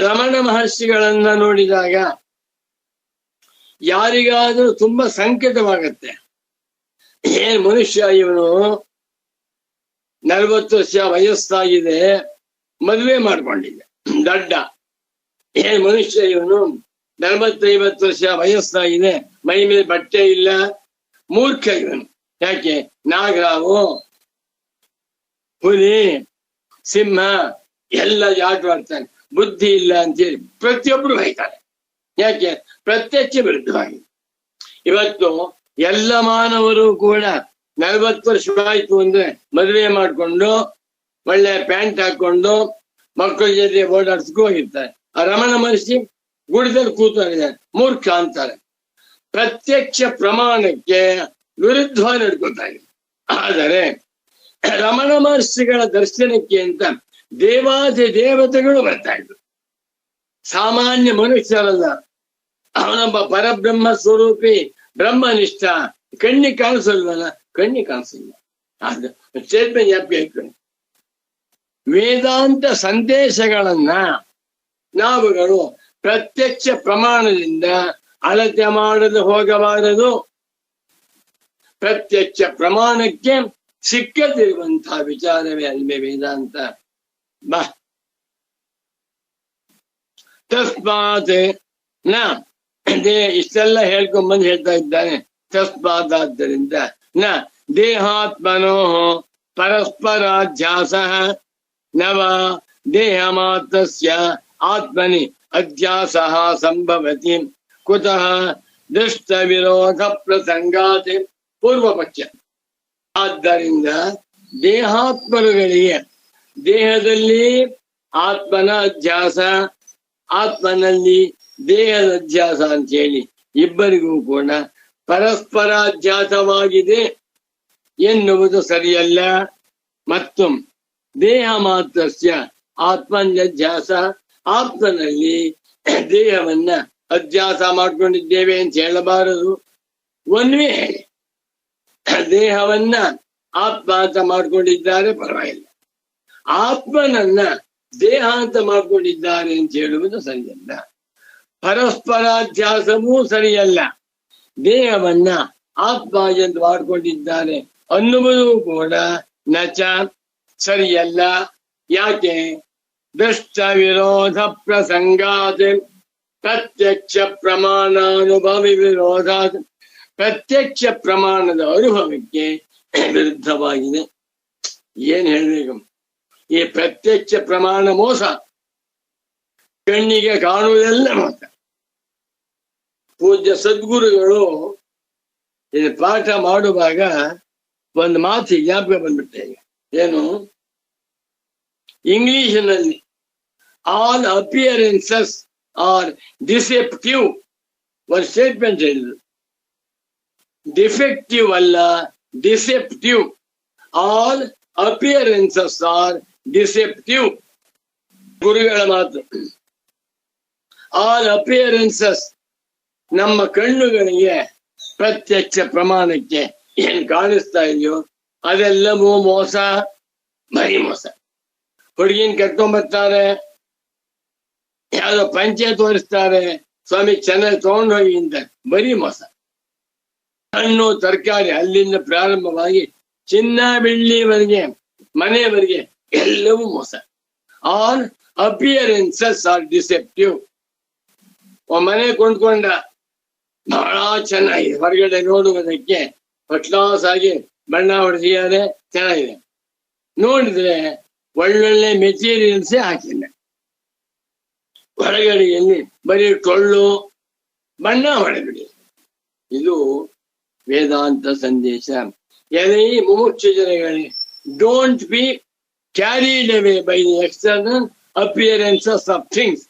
ರಮಣ ಮಹರ್ಷಿಗಳನ್ನ ನೋಡಿದಾಗ ಯಾರಿಗಾದ್ರೂ ತುಂಬಾ ಸಂಕಟವಾಗತ್ತೆ. ಏನ್ ಮನುಷ್ಯ ಇವನು 40 ವರ್ಷ ವಯಸ್ಸಾಗಿದೆ, ಮದುವೆ ಮಾಡ್ಕೊಂಡಿದ್ದೆ, ದಡ್ಡ. ಏನ್ ಮನುಷ್ಯ ಇವನು 40-50 ವರ್ಷ ವಯಸ್ಸಾಗಿದೆ, ಮೈ ಮೇಲೆ ಬಟ್ಟೆ ಇಲ್ಲ, ಮೂರ್ಖ ಇವನು. ಯಾಕೆ? ನಾಗರಾವು, ಹುಲಿ, ಸಿಂಹ ಎಲ್ಲ ಆಡ್ತಾನೆ, ಬುದ್ಧಿ ಇಲ್ಲ ಅಂತೇಳಿ ಪ್ರತಿಯೊಬ್ರು ಬೈತಾರೆ. ಯಾಕೆ? ಪ್ರತ್ಯಕ್ಷ ವಿರುದ್ಧವಾಗಿದೆ. ಇವತ್ತು ಎಲ್ಲ ಮಾನವರು ಕೂಡ 40 ವರ್ಷವಾಯ್ತು ಅಂದ್ರೆ ಮದುವೆ ಮಾಡ್ಕೊಂಡು ಒಳ್ಳೆ ಪ್ಯಾಂಟ್ ಹಾಕೊಂಡು ಮಕ್ಕಳ ಜೊತೆ ಓಡಾಡ್ಸ್ಕೊ ಹೋಗಿರ್ತಾರೆ. ಆ ರಮಣ ಮಹರ್ಷಿ ಗುಡಿದಲ್ಲಿ ಕೂತ್ಕೊಂಡಿದ್ದಾರೆ, ಮೂರ್ಖ ಅಂತಾರೆ. ಪ್ರತ್ಯಕ್ಷ ಪ್ರಮಾಣಕ್ಕೆ ವಿರುದ್ಧವಾಗಿ ನಡ್ಕೊತಾ ಇದೆ. ಆದರೆ ರಮಣ ಮಹರ್ಷಿಗಳ ದರ್ಶನಕ್ಕೆ ಅಂತ ದೇವಾದಿ ದೇವತೆಗಳು ಬರ್ತಾ ಇದ್ರು, ಸಾಮಾನ್ಯ ಮನುಷ್ಯರಲ್ಲ. ಅವನೊಬ್ಬ ಪರಬ್ರಹ್ಮ ಸ್ವರೂಪಿ, ಬ್ರಹ್ಮನಿಷ್ಠ. ಕಣ್ಣಿ ಕಾಣಿಸಲ್ವಲ್ಲ? ಕಣ್ಣಿ ಕಾಣಿಸಲ್ಲ. ಅದು ಸ್ಟೇಟ್ಮೆಂಟ್ ಜ್ಞಾಪಕ ಇಟ್ಕೊಂಡು, ವೇದಾಂತ ಸಂದೇಶಗಳನ್ನ ನಾವುಗಳು ಪ್ರತ್ಯಕ್ಷ ಪ್ರಮಾಣದಿಂದ ಅಳತೆ ಮಾಡಲು ಹೋಗಬಾರದು. ಪ್ರತ್ಯಕ್ಷ ಪ್ರಮಾಣಕ್ಕೆ ಸಿಕ್ಕದಿರುವಂತಹ ವಿಚಾರವೇ ಅಲ್ವೇ ವೇದಾಂತ. ಬಾ ತಸ್ಮಾತ್ ಇಷ್ಟೆಲ್ಲ ಹೇಳ್ಕೊಂಡ್ಬಂದು ಹೇಳ್ತಾ ಇದ್ದಾನೆ. ತಸ್ಮಾದಾದ್ದರಿಂದ ನ ದೇಹಾತ್ಮನೋ ಪರಸ್ಪರಾಧ್ಯಾಸ ನವ ದೇಹ ಮಾತ್ರಸ್ಯ ಆತ್ಮನಿ ಅಧ್ಯಾಸ ಸಂಭವತಿ ಕುತಃ ದೃಷ್ಟ ವಿರೋಧ ಪ್ರಸಂಗಾತ್. ಪೂರ್ವಪಕ್ಷ. ಆದ್ದರಿಂದ ದೇಹಾತ್ಮರುಗಳಿಗೆ ದೇಹದಲ್ಲಿ ಆತ್ಮನ ಅಧ್ಯಾಸ, ಆತ್ಮನಲ್ಲಿ ದೇಹದ ಅಧ್ಯಾಸ ಅಂತ ಹೇಳಿ ಇಬ್ಬರಿಗೂ ಕೂಡ ಪರಸ್ಪರಾಧ್ಯಾಸವಾಗಿದೆ ಎನ್ನುವುದು ಸರಿಯಲ್ಲ. ಮತ್ತು ದೇಹ ಮಾತ್ರಸ್ಯ ಆತ್ಮನ್ಯಧ್ಯಾಸ, ಆತ್ಮನಲ್ಲಿ ದೇಹವನ್ನ ಅಧ್ಯಾಸ ಮಾಡ್ಕೊಂಡಿದ್ದೇವೆ ಅಂತ ಹೇಳಬಾರದು. ಒಂದೇ ಹೇಳಿ ದೇಹವನ್ನ ಆತ್ಮ ಅಂತ ಮಾಡ್ಕೊಂಡಿದ್ದಾರೆ, ಪರವಾಗಿಲ್ಲ. ಆತ್ಮನನ್ನ ದೇಹ ಅಂತ ಮಾಡ್ಕೊಂಡಿದ್ದಾರೆ ಅಂತ ಹೇಳುವುದು ಸರಿಯಲ್ಲ. ಪರಸ್ಪರಾಧ್ಯಾಸವೂ ಸರಿಯಲ್ಲ. ದೇಹವನ್ನ ಆತ್ಮ ಎಂದು ಮಾಡ್ಕೊಂಡಿದ್ದಾರೆ ಅನ್ನುವುದು ಕೂಡ ನಚ ಸರಿಯಲ್ಲ. ಯಾಕೆ? ದೃಷ್ಟ ವಿರೋಧ ಪ್ರಸಂಗಾತ್ ಪ್ರತ್ಯಕ್ಷ ಪ್ರಮಾಣಾನುಭವಿ ವಿರೋಧಾತ್. ಪ್ರತ್ಯಕ್ಷ ಪ್ರಮಾಣದ ಅನುಭವಕ್ಕೆ ವಿರುದ್ಧವಾಗಿದೆ. ಏನ್ ಹೇಳ್ಬೇಕು? ಈ ಪ್ರತ್ಯಕ್ಷ ಪ್ರಮಾಣ ಮೋಸ, ಕಣ್ಣಿಗೆ ಕಾಣುವುದೆಲ್ಲ ಮೋಸ. ಪೂಜ್ಯ ಸದ್ಗುರುಗಳು ಇದು ಪಾಠ ಮಾಡುವಾಗ ಒಂದು ಮಾತು ಜ್ಞಾಪಕ ಬಂದ್ಬಿಟ್ಟೆ. ಏನು? ಇಂಗ್ಲಿಷಿನಲ್ಲಿ ಆಲ್ ಅಪಿಯರೆನ್ಸಸ್ ಆರ್ ಡಿಸೆಪ್ಟಿವ್ ಒಂದು ಸ್ಟೇಟ್ಮೆಂಟ್ ಹೇಳಿದ್ರು. ಡಿಫೆಕ್ಟಿವ್ ಅಲ್ಲ, deceptive. All appearances are deceptive. ಗುರುಗಳ ಮಾತು. ಆಲ್ ಅಪಿಯರೆನ್ಸಸ್, ನಮ್ಮ ಕಣ್ಣುಗಳಿಗೆ ಪ್ರತ್ಯಕ್ಷ ಪ್ರಮಾಣಕ್ಕೆ ಏನ್ ಕಾಣಿಸ್ತಾ ಇದೆಯೋ ಅದೆಲ್ಲವೂ ಮೋಸ, ಬರೀ ಮೋಸ. ಹುಡುಗಿನ ಕರ್ಕೊಂಡ್ಬರ್ತಾರೆ, ಯಾವ್ದೋ ಪಂಚೆ ತೋರಿಸ್ತಾರೆ, ಸ್ವಾಮಿ ಚೆನ್ನಾಗಿ ತಗೊಂಡು ಹೋಗಿ ಅಂತ, ಬರೀ ಮೋಸ. ಹಣ್ಣು ತರಕಾರಿ ಅಲ್ಲಿಂದ ಪ್ರಾರಂಭವಾಗಿ ಚಿನ್ನ ಬೆಳ್ಳಿವರೆಗೆ ಮನೆಯವರೆಗೆ ಎಲ್ಲವೂ ಮೋಸ. All appearances are deceptive. ಮನೆ ಕೊಂಡ್ಕೊಂಡ, ಬಹಳ ಚೆನ್ನಾಗಿದೆ, ಹೊರಗಡೆ ನೋಡುವುದಕ್ಕೆ ಫಸ್ಟ್ ಕ್ಲಾಸ್ ಆಗಿ ಬಣ್ಣ ಹೊಡೆದಿದ್ದಾರೆ, ಚೆನ್ನಾಗಿದೆ. ನೋಡಿದ್ರೆ ಒಳ್ಳೊಳ್ಳೆ ಮೆಟೀರಿಯಲ್ಸೇ ಹಾಕಿಲ್ಲ, ಹೊರಗಡೆಯಲ್ಲಿ ಬರೀ ಟೊಳ್ಳು ಬಣ್ಣ ಹೊಡೆಬಿಡಿ. ಇದು ವೇದಾಂತ ಸಂದೇಶ. ಎಲ್ಲಿ ಮುಮುಕ್ಷು ಜನಗಳೇ, don't be carried away by the external appearances of things.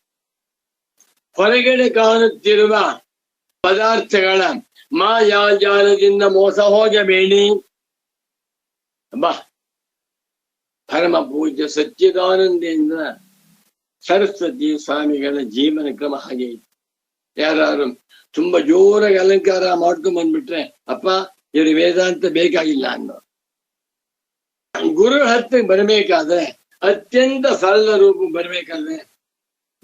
ಹೊರಗಡೆ ಕಾಣುತ್ತಿರುವ ಪದಾರ್ಥಗಳ ಮಾಯಾಜಾಲದಿಂದ ಮೋಸ ಹೋಗಬೇಡಿ. ಬಾ ಪರಮ ಪೂಜ್ಯ ಸಚ್ಚಿದಾನಂದೇಂದ್ರ ಸರಸ್ವತಿ ಸ್ವಾಮಿಗಳ ಜೀವನ ಕ್ರಮ ಹಾಗೆ ಇತ್ತು. ಯಾರು ತುಂಬಾ ಜೋರಾಗಿ ಅಲಂಕಾರ ಮಾಡ್ಕೊಂಡ್ ಬಂದ್ಬಿಟ್ರೆ ಅಪ್ಪ ಇವ್ರಿಗೆ ವೇದಾಂತ ಬೇಕಾಗಿಲ್ಲ ಅನ್ನೋ. ಗುರು ಹತ್ತಿರ ಬರಬೇಕಾದ್ರೆ ಅತ್ಯಂತ ಸರಳ ರೂಪ ಬರಬೇಕಾದ್ರೆ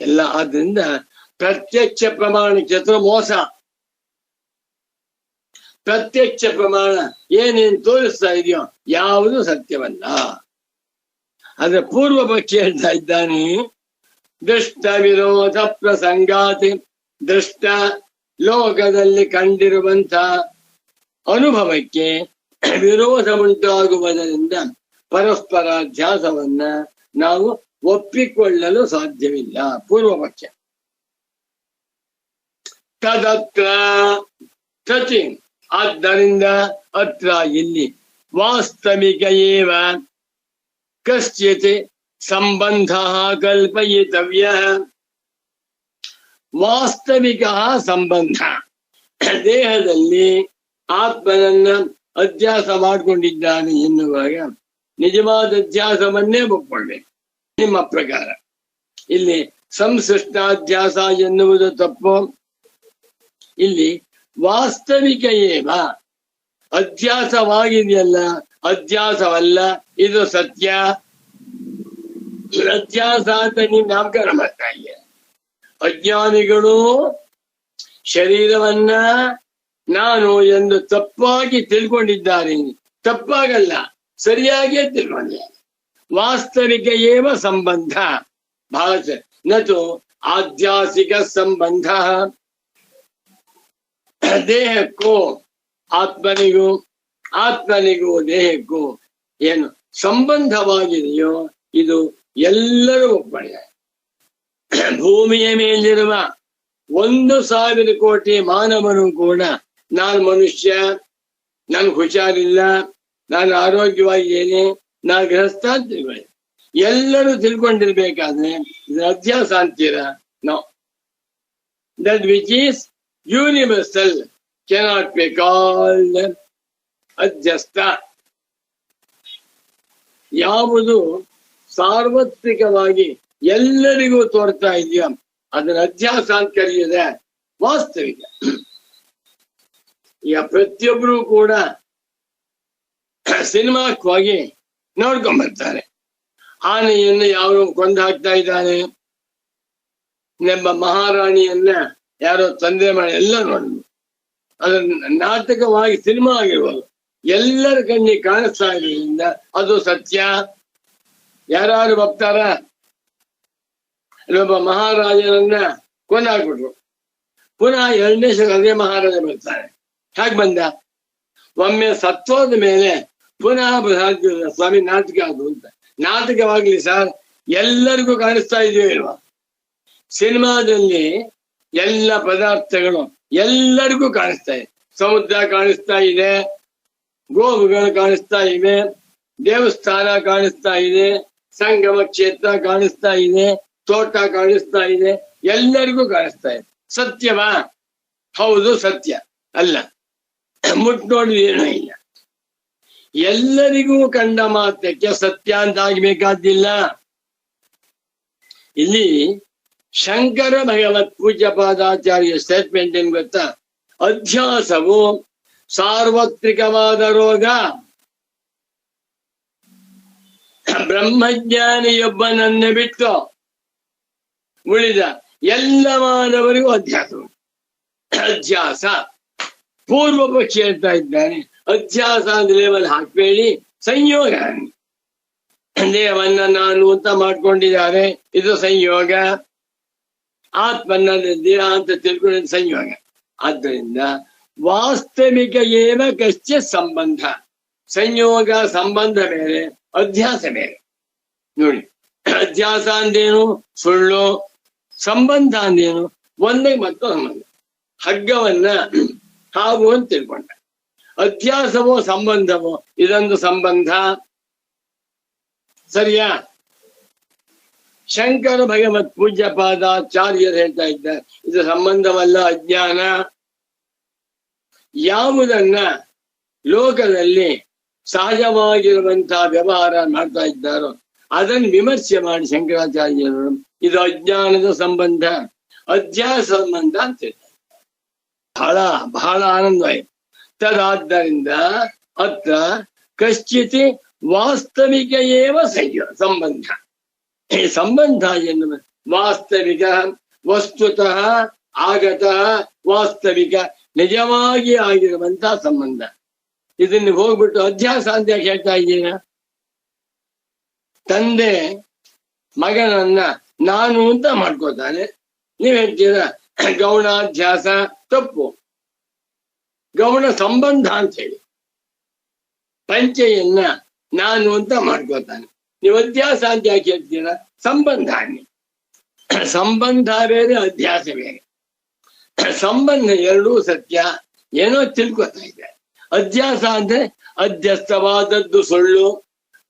ಎಲ್ಲ. ಆದ್ರಿಂದ ಪ್ರತ್ಯಕ್ಷ ಪ್ರಮಾಣಕ್ಕೆ ಮೋಸ. ಪ್ರತ್ಯಕ್ಷ ಪ್ರಮಾಣ ಏನೇನು ತೋರಿಸ್ತಾ ಇದೆಯೋ ಯಾವುದು ಸತ್ಯವಲ್ಲ. ಅದ್ರ ಪೂರ್ವ ಪಕ್ಷಿ ಹೇಳ್ತಾ ಇದ್ದಾನೆ, ದೃಷ್ಟ ವಿರೋಧ ಪ್ರಸಂಗಾತಿ, ದೃಷ್ಟ ಲೋಕದಲ್ಲಿ ಕಂಡಿರುವಂತ ಅನುಭವಕ್ಕೆ ವಿರೋಧ ಉಂಟಾಗುವುದರಿಂದ ಪರಸ್ಪರ ಅಧ್ಯಾಸವನ್ನ ನಾವು ಒಪ್ಪಿಕೊಳ್ಳಲು ಸಾಧ್ಯವಿಲ್ಲ. ಪೂರ್ವ ಪಕ್ಷ. ತದತ್ರ ಸತಿ, ಆದ್ದರಿಂದ ಅತ್ರ ಇಲ್ಲಿ ವಾಸ್ತವಿಕ ಏವ ಕಶ್ಚಿತ್ ಸಂಬಂಧ ಕಲ್ಪಯಿತವ್ಯ. ವಾಸ್ತವಿಕ ಸಂಬಂಧ, ದೇಹದಲ್ಲಿ ಆತ್ಮನನ್ನ ಅಧ್ಯಾಸ ಮಾಡಿಕೊಂಡಿದ್ದಾನೆ ಎನ್ನುವಾಗ ನಿಜವಾದ ಅಧ್ಯಾಸವನ್ನೇ ಒಪ್ಪಿಕೊಳ್ಳಬೇಕು. ನಿಮ್ಮ ಪ್ರಕಾರ ಇಲ್ಲಿ ಸಂಸೃಷ್ಟಾಧ್ಯಾಸ ಎನ್ನುವುದು ತಪ್ಪು. ಇಲ್ಲಿ ವಾಸ್ತವಿಕ ಏವ, ಅಧ್ಯಾಸವಾಗಿದೆಯಲ್ಲ, ಅಧ್ಯಾಸವಲ್ಲ, ಇದು ಸತ್ಯ. ಅಧ್ಯಾಸ ಅಂತ ನೀವು ನಾಮಕರಣ ಮಾಡ್ತಾ ಇದ್ದೀಯ. ಅಜ್ಞಾನಿಗಳು ಶರೀರವನ್ನ ನಾನು ಎಂದು ತಪ್ಪಾಗಿ ತಿಳ್ಕೊಂಡಿದ್ದಾರೆ. ತಪ್ಪಾಗಲ್ಲ, ಸರಿಯಾಗಿಯೇ ತಿಳ್ಕೊಂಡಿದ್ದಾರೆ. ವಾಸ್ತವಿಕ ಏವ ಸಂಬಂಧ ಭಾಷ ನತು ಆಧ್ಯಾಸಿಕ ಸಂಬಂಧ. ದೇಹಕ್ಕೂ ಆತ್ಮನಿಗೂ, ಆತ್ಮನಿಗೂ ದೇಹಕ್ಕೂ ಏನು ಸಂಬಂಧವಾಗಿದೆಯೋ ಇದು ಎಲ್ಲರೂ ಒಪ್ಪಣೆ. ಭೂಮಿಯ ಮೇಲಿರುವ 1,000 ಕೋಟಿ ಮಾನವನು ಕೂಡ ನಾನು ಮನುಷ್ಯ, ನನ್ ಹುಷಾರಿಲ್ಲ, ನಾನು ಆರೋಗ್ಯವಾಗಿದ್ದೇನೆ, ನಾನು ಗೃಹಸ್ಥ ಅಂತ ತಿಳ್ಕೊಳ್ಳಿ. ಎಲ್ಲರೂ ತಿಳ್ಕೊಂಡಿರ್ಬೇಕಾದ್ರೆ ಇದು ಅಧ್ಯಾಸ ಅಂತೀರ? No. That which is universal cannot be called adhyasta. ಯಾವುದು ಸಾರ್ವತ್ರಿಕವಾಗಿ ಎಲ್ಲರಿಗೂ ತೋರ್ತಾ ಇದೆಯೋ ಅದನ್ನ ಅಧ್ಯಾಸ ಅಂತ ಕರೆಯುವುದೇ ವಾಸ್ತವಿಕ. ಈಗ ಪ್ರತಿಯೊಬ್ಬರು ಕೂಡ ಸಿನಿಮಾಕ್ಕೆ ಹೋಗಿ ನೋಡ್ಕೊಂಡ್ಬರ್ತಾರೆ. ಆನೆಯನ್ನು ಯಾರೋ ಕೊಂದು ಹಾಕ್ತಾ ಇದ್ದಾನೆ, ನಮ್ಮ ಮಹಾರಾಣಿಯನ್ನ ಯಾರೋ ತೊಂದರೆ ಮಾಡಿ ಎಲ್ಲ ನೋಡಿದ್ರು. ಅದನ್ನ ನಾಟಕವಾಗಿ ಸಿನಿಮಾ ಆಗಿರ್ಬೋದು, ಎಲ್ಲರ ಕಣ್ಣಿಗೆ ಕಾಣಿಸ್ತಾ ಇರೋದ್ರಿಂದ ಅದು ಸತ್ಯ. ಯಾರು ಒಪ್ತಾರ? ಒಬ್ಬ ಮಹಾರಾಜನನ್ನ ಕೊಂದಾಕ್ಬಿಟ್ರು, ಪುನಃ 2ನೇ ಸಲ ಅದೇ ಮಹಾರಾಜ ಬರ್ತಾರೆ. ಹೇಗೆ ಬಂದ? ಒಮ್ಮೆ ಸತ್ತೋದ ಮೇಲೆ ಪುನಃ ಸ್ವಾಮಿ ನಾಟಕ ಅದು ಅಂತ. ನಾಟಕವಾಗ್ಲಿ ಸರ್, ಎಲ್ಲರಿಗೂ ಕಾಣಿಸ್ತಾ ಇದೆಯೋ ಇಲ್ವಾ? ಸಿನಿಮಾದಲ್ಲಿ ಎಲ್ಲ ಪದಾರ್ಥಗಳು ಎಲ್ಲರಿಗೂ ಕಾಣಿಸ್ತಾ ಇದೆ. ಸಮುದ್ರ ಕಾಣಿಸ್ತಾ ಇದೆ, ಗೋವುಗಳು ಕಾಣಿಸ್ತಾ ಇವೆ, ದೇವಸ್ಥಾನ ಕಾಣಿಸ್ತಾ ಇದೆ, ಸಂಗಮ ಕ್ಷೇತ್ರ ಕಾಣಿಸ್ತಾ ಇದೆ, ತೋಟ ಕಾಣಿಸ್ತಾ ಇದೆ, ಎಲ್ಲರಿಗೂ ಕಾಣಿಸ್ತಾ ಇದೆ. ಸತ್ಯವಾ? ಹೌದು, ಸತ್ಯ. ಅಲ್ಲ, ಮುಟ್ ನೋಡಿ ಏನೂ ಇಲ್ಲ. ಎಲ್ಲರಿಗೂ ಕಂಡ ಮಾತ್ರಕ್ಕೆ ಸತ್ಯ ಅಂತ ಆಗ್ಬೇಕಾದಿಲ್ಲ. ಇಲ್ಲಿ ಶಂಕರ ಭಗವತ್ ಪೂಜ್ಯ ಪಾದಾಚಾರ್ಯ ಸ್ಟೇಟ್ಮೆಂಟ್ ಏನ್ ಗೊತ್ತಾ? ಅಧ್ಯಾಸವು ಸಾರ್ವತ್ರಿಕವಾದ ರೋಗ. ಬ್ರಹ್ಮಜ್ಞಾನಿಯೊಬ್ಬನನ್ನೇ ಬಿಟ್ಟು ಉಳಿದ ಎಲ್ಲ ಮಾನವರಿಗೂ ಅಧ್ಯಾಸ. ಅಧ್ಯಾಸ ಪೂರ್ವ ಪಕ್ಷಿ ಹೇಳ್ತಾ ಇದ್ದಾನೆ, ಅಧ್ಯಾಸ ಅಂದ್ರೆ ಲೇವಲ್ ಹಾಕ್ಬೇಡಿ, ಸಂಯೋಗ. ದೇವನ್ನ ನಾನು ಅಂತ ಮಾಡ್ಕೊಂಡಿದ್ದಾರೆ, ಇದು ಸಂಯೋಗ. ಆತ್ಮನ್ನ ದೇಹ ಅಂತ ತಿಳ್ಕೊಂಡಿದ್ದ ಸಂಯೋಗ. ಆದ್ದರಿಂದ ವಾಸ್ತವಿಕ ಏವ ಕಶ್ಚ ಸಂಬಂಧ. ಸಂಯೋಗ ಸಂಬಂಧ ಬೇರೆ, ಅಧ್ಯಾಸ ಬೇರೆ. ನೋಡಿ, ಅಧ್ಯಾಸ ಅಂದೇನು? ಸುಳ್ಳು. ಸಂಬಂಧ ಅಂದೇನು? ಒಂದೇ ಮತ್ತು ಸಂಬಂಧ. ಹಗ್ಗವನ್ನ ಹಾವು ಅಂತ ತಿಳ್ಕೊಂಡ. ಅಧ್ಯಾಸವೋ ಸಂಬಂಧವೋ? ಇದೊಂದು ಸಂಬಂಧ. ಸರಿಯಾ? ಶಂಕರ ಭಗವತ್ ಪೂಜ್ಯ ಪಾದಾಚಾರ್ಯರು ಹೇಳ್ತಾ ಇದ್ದಾರೆ, ಇದು ಸಂಬಂಧವಲ್ಲ, ಅಜ್ಞಾನ. ಯಾವುದನ್ನ ಲೋಕದಲ್ಲಿ ಸಹಜವಾಗಿರುವಂತಹ ವ್ಯವಹಾರ ಮಾಡ್ತಾ ಇದ್ದಾರೋ ಅದನ್ನು ವಿಮರ್ಶೆ ಮಾಡಿ ಶಂಕರಾಚಾರ್ಯರು ಇದು ಅಜ್ಞಾನದ ಸಂಬಂಧ, ಅಧ್ಯಾಸ ಸಂಬಂಧ ಅಂತ ಹೇಳ್ತಾರೆ. ಬಹಳ ಬಹಳ ಆನಂದವಾಯಿತು. ತದಾದ್ದರಿಂದ ಅತ್ರ ಕಶ್ಚಿತ್ ವಾಸ್ತವಿಕ ಏವ ಸಂಬಂಧ. ಈ ಸಂಬಂಧ ಎನ್ನುವ ವಾಸ್ತವಿಕ, ವಸ್ತುತಃ ಆಗತಃ ವಾಸ್ತವಿಕ ನಿಜವಾಗಿ ಆಗಿರುವಂತ ಸಂಬಂಧ. ಇದನ್ನು ಹೋಗ್ಬಿಟ್ಟು ಅಧ್ಯಾಸ ಅಂತ ಹೇಳ್ತಾ ಇದ್ದೀನ. ತಂದೆ ಮಗನನ್ನ ನಾನು ಅಂತ ಮಾಡ್ಕೋತಾನೆ. ನೀವ್ ಹೇಳ್ತೀರ ಗೌಣಾಧ್ಯಾಸ, ತಪ್ಪು. ಗೌಣ ಸಂಬಂಧ ಅಂತ ಹೇಳಿ ಪಂಚೆಯನ್ನ ನಾನು ಅಂತ ಮಾಡ್ಕೋತಾನೆ. ನೀವು ಅಧ್ಯಾಸ ಅಂತ ಯಾಕೆ ಹೇಳ್ತೀರ? ಸಂಬಂಧ. ಸಂಬಂಧ ಬೇರೆ, ಅಧ್ಯಾಸ ಬೇರೆ. ಸಂಬಂಧ ಎರಡೂ ಸತ್ಯ, ಏನೋ ತಿಳ್ಕೊತಾ ಇದೆ. ಅಧ್ಯಾಸ ಅಂದ್ರೆ ಅಧ್ಯಸ್ಥವಾದದ್ದು ಸುಳ್ಳು,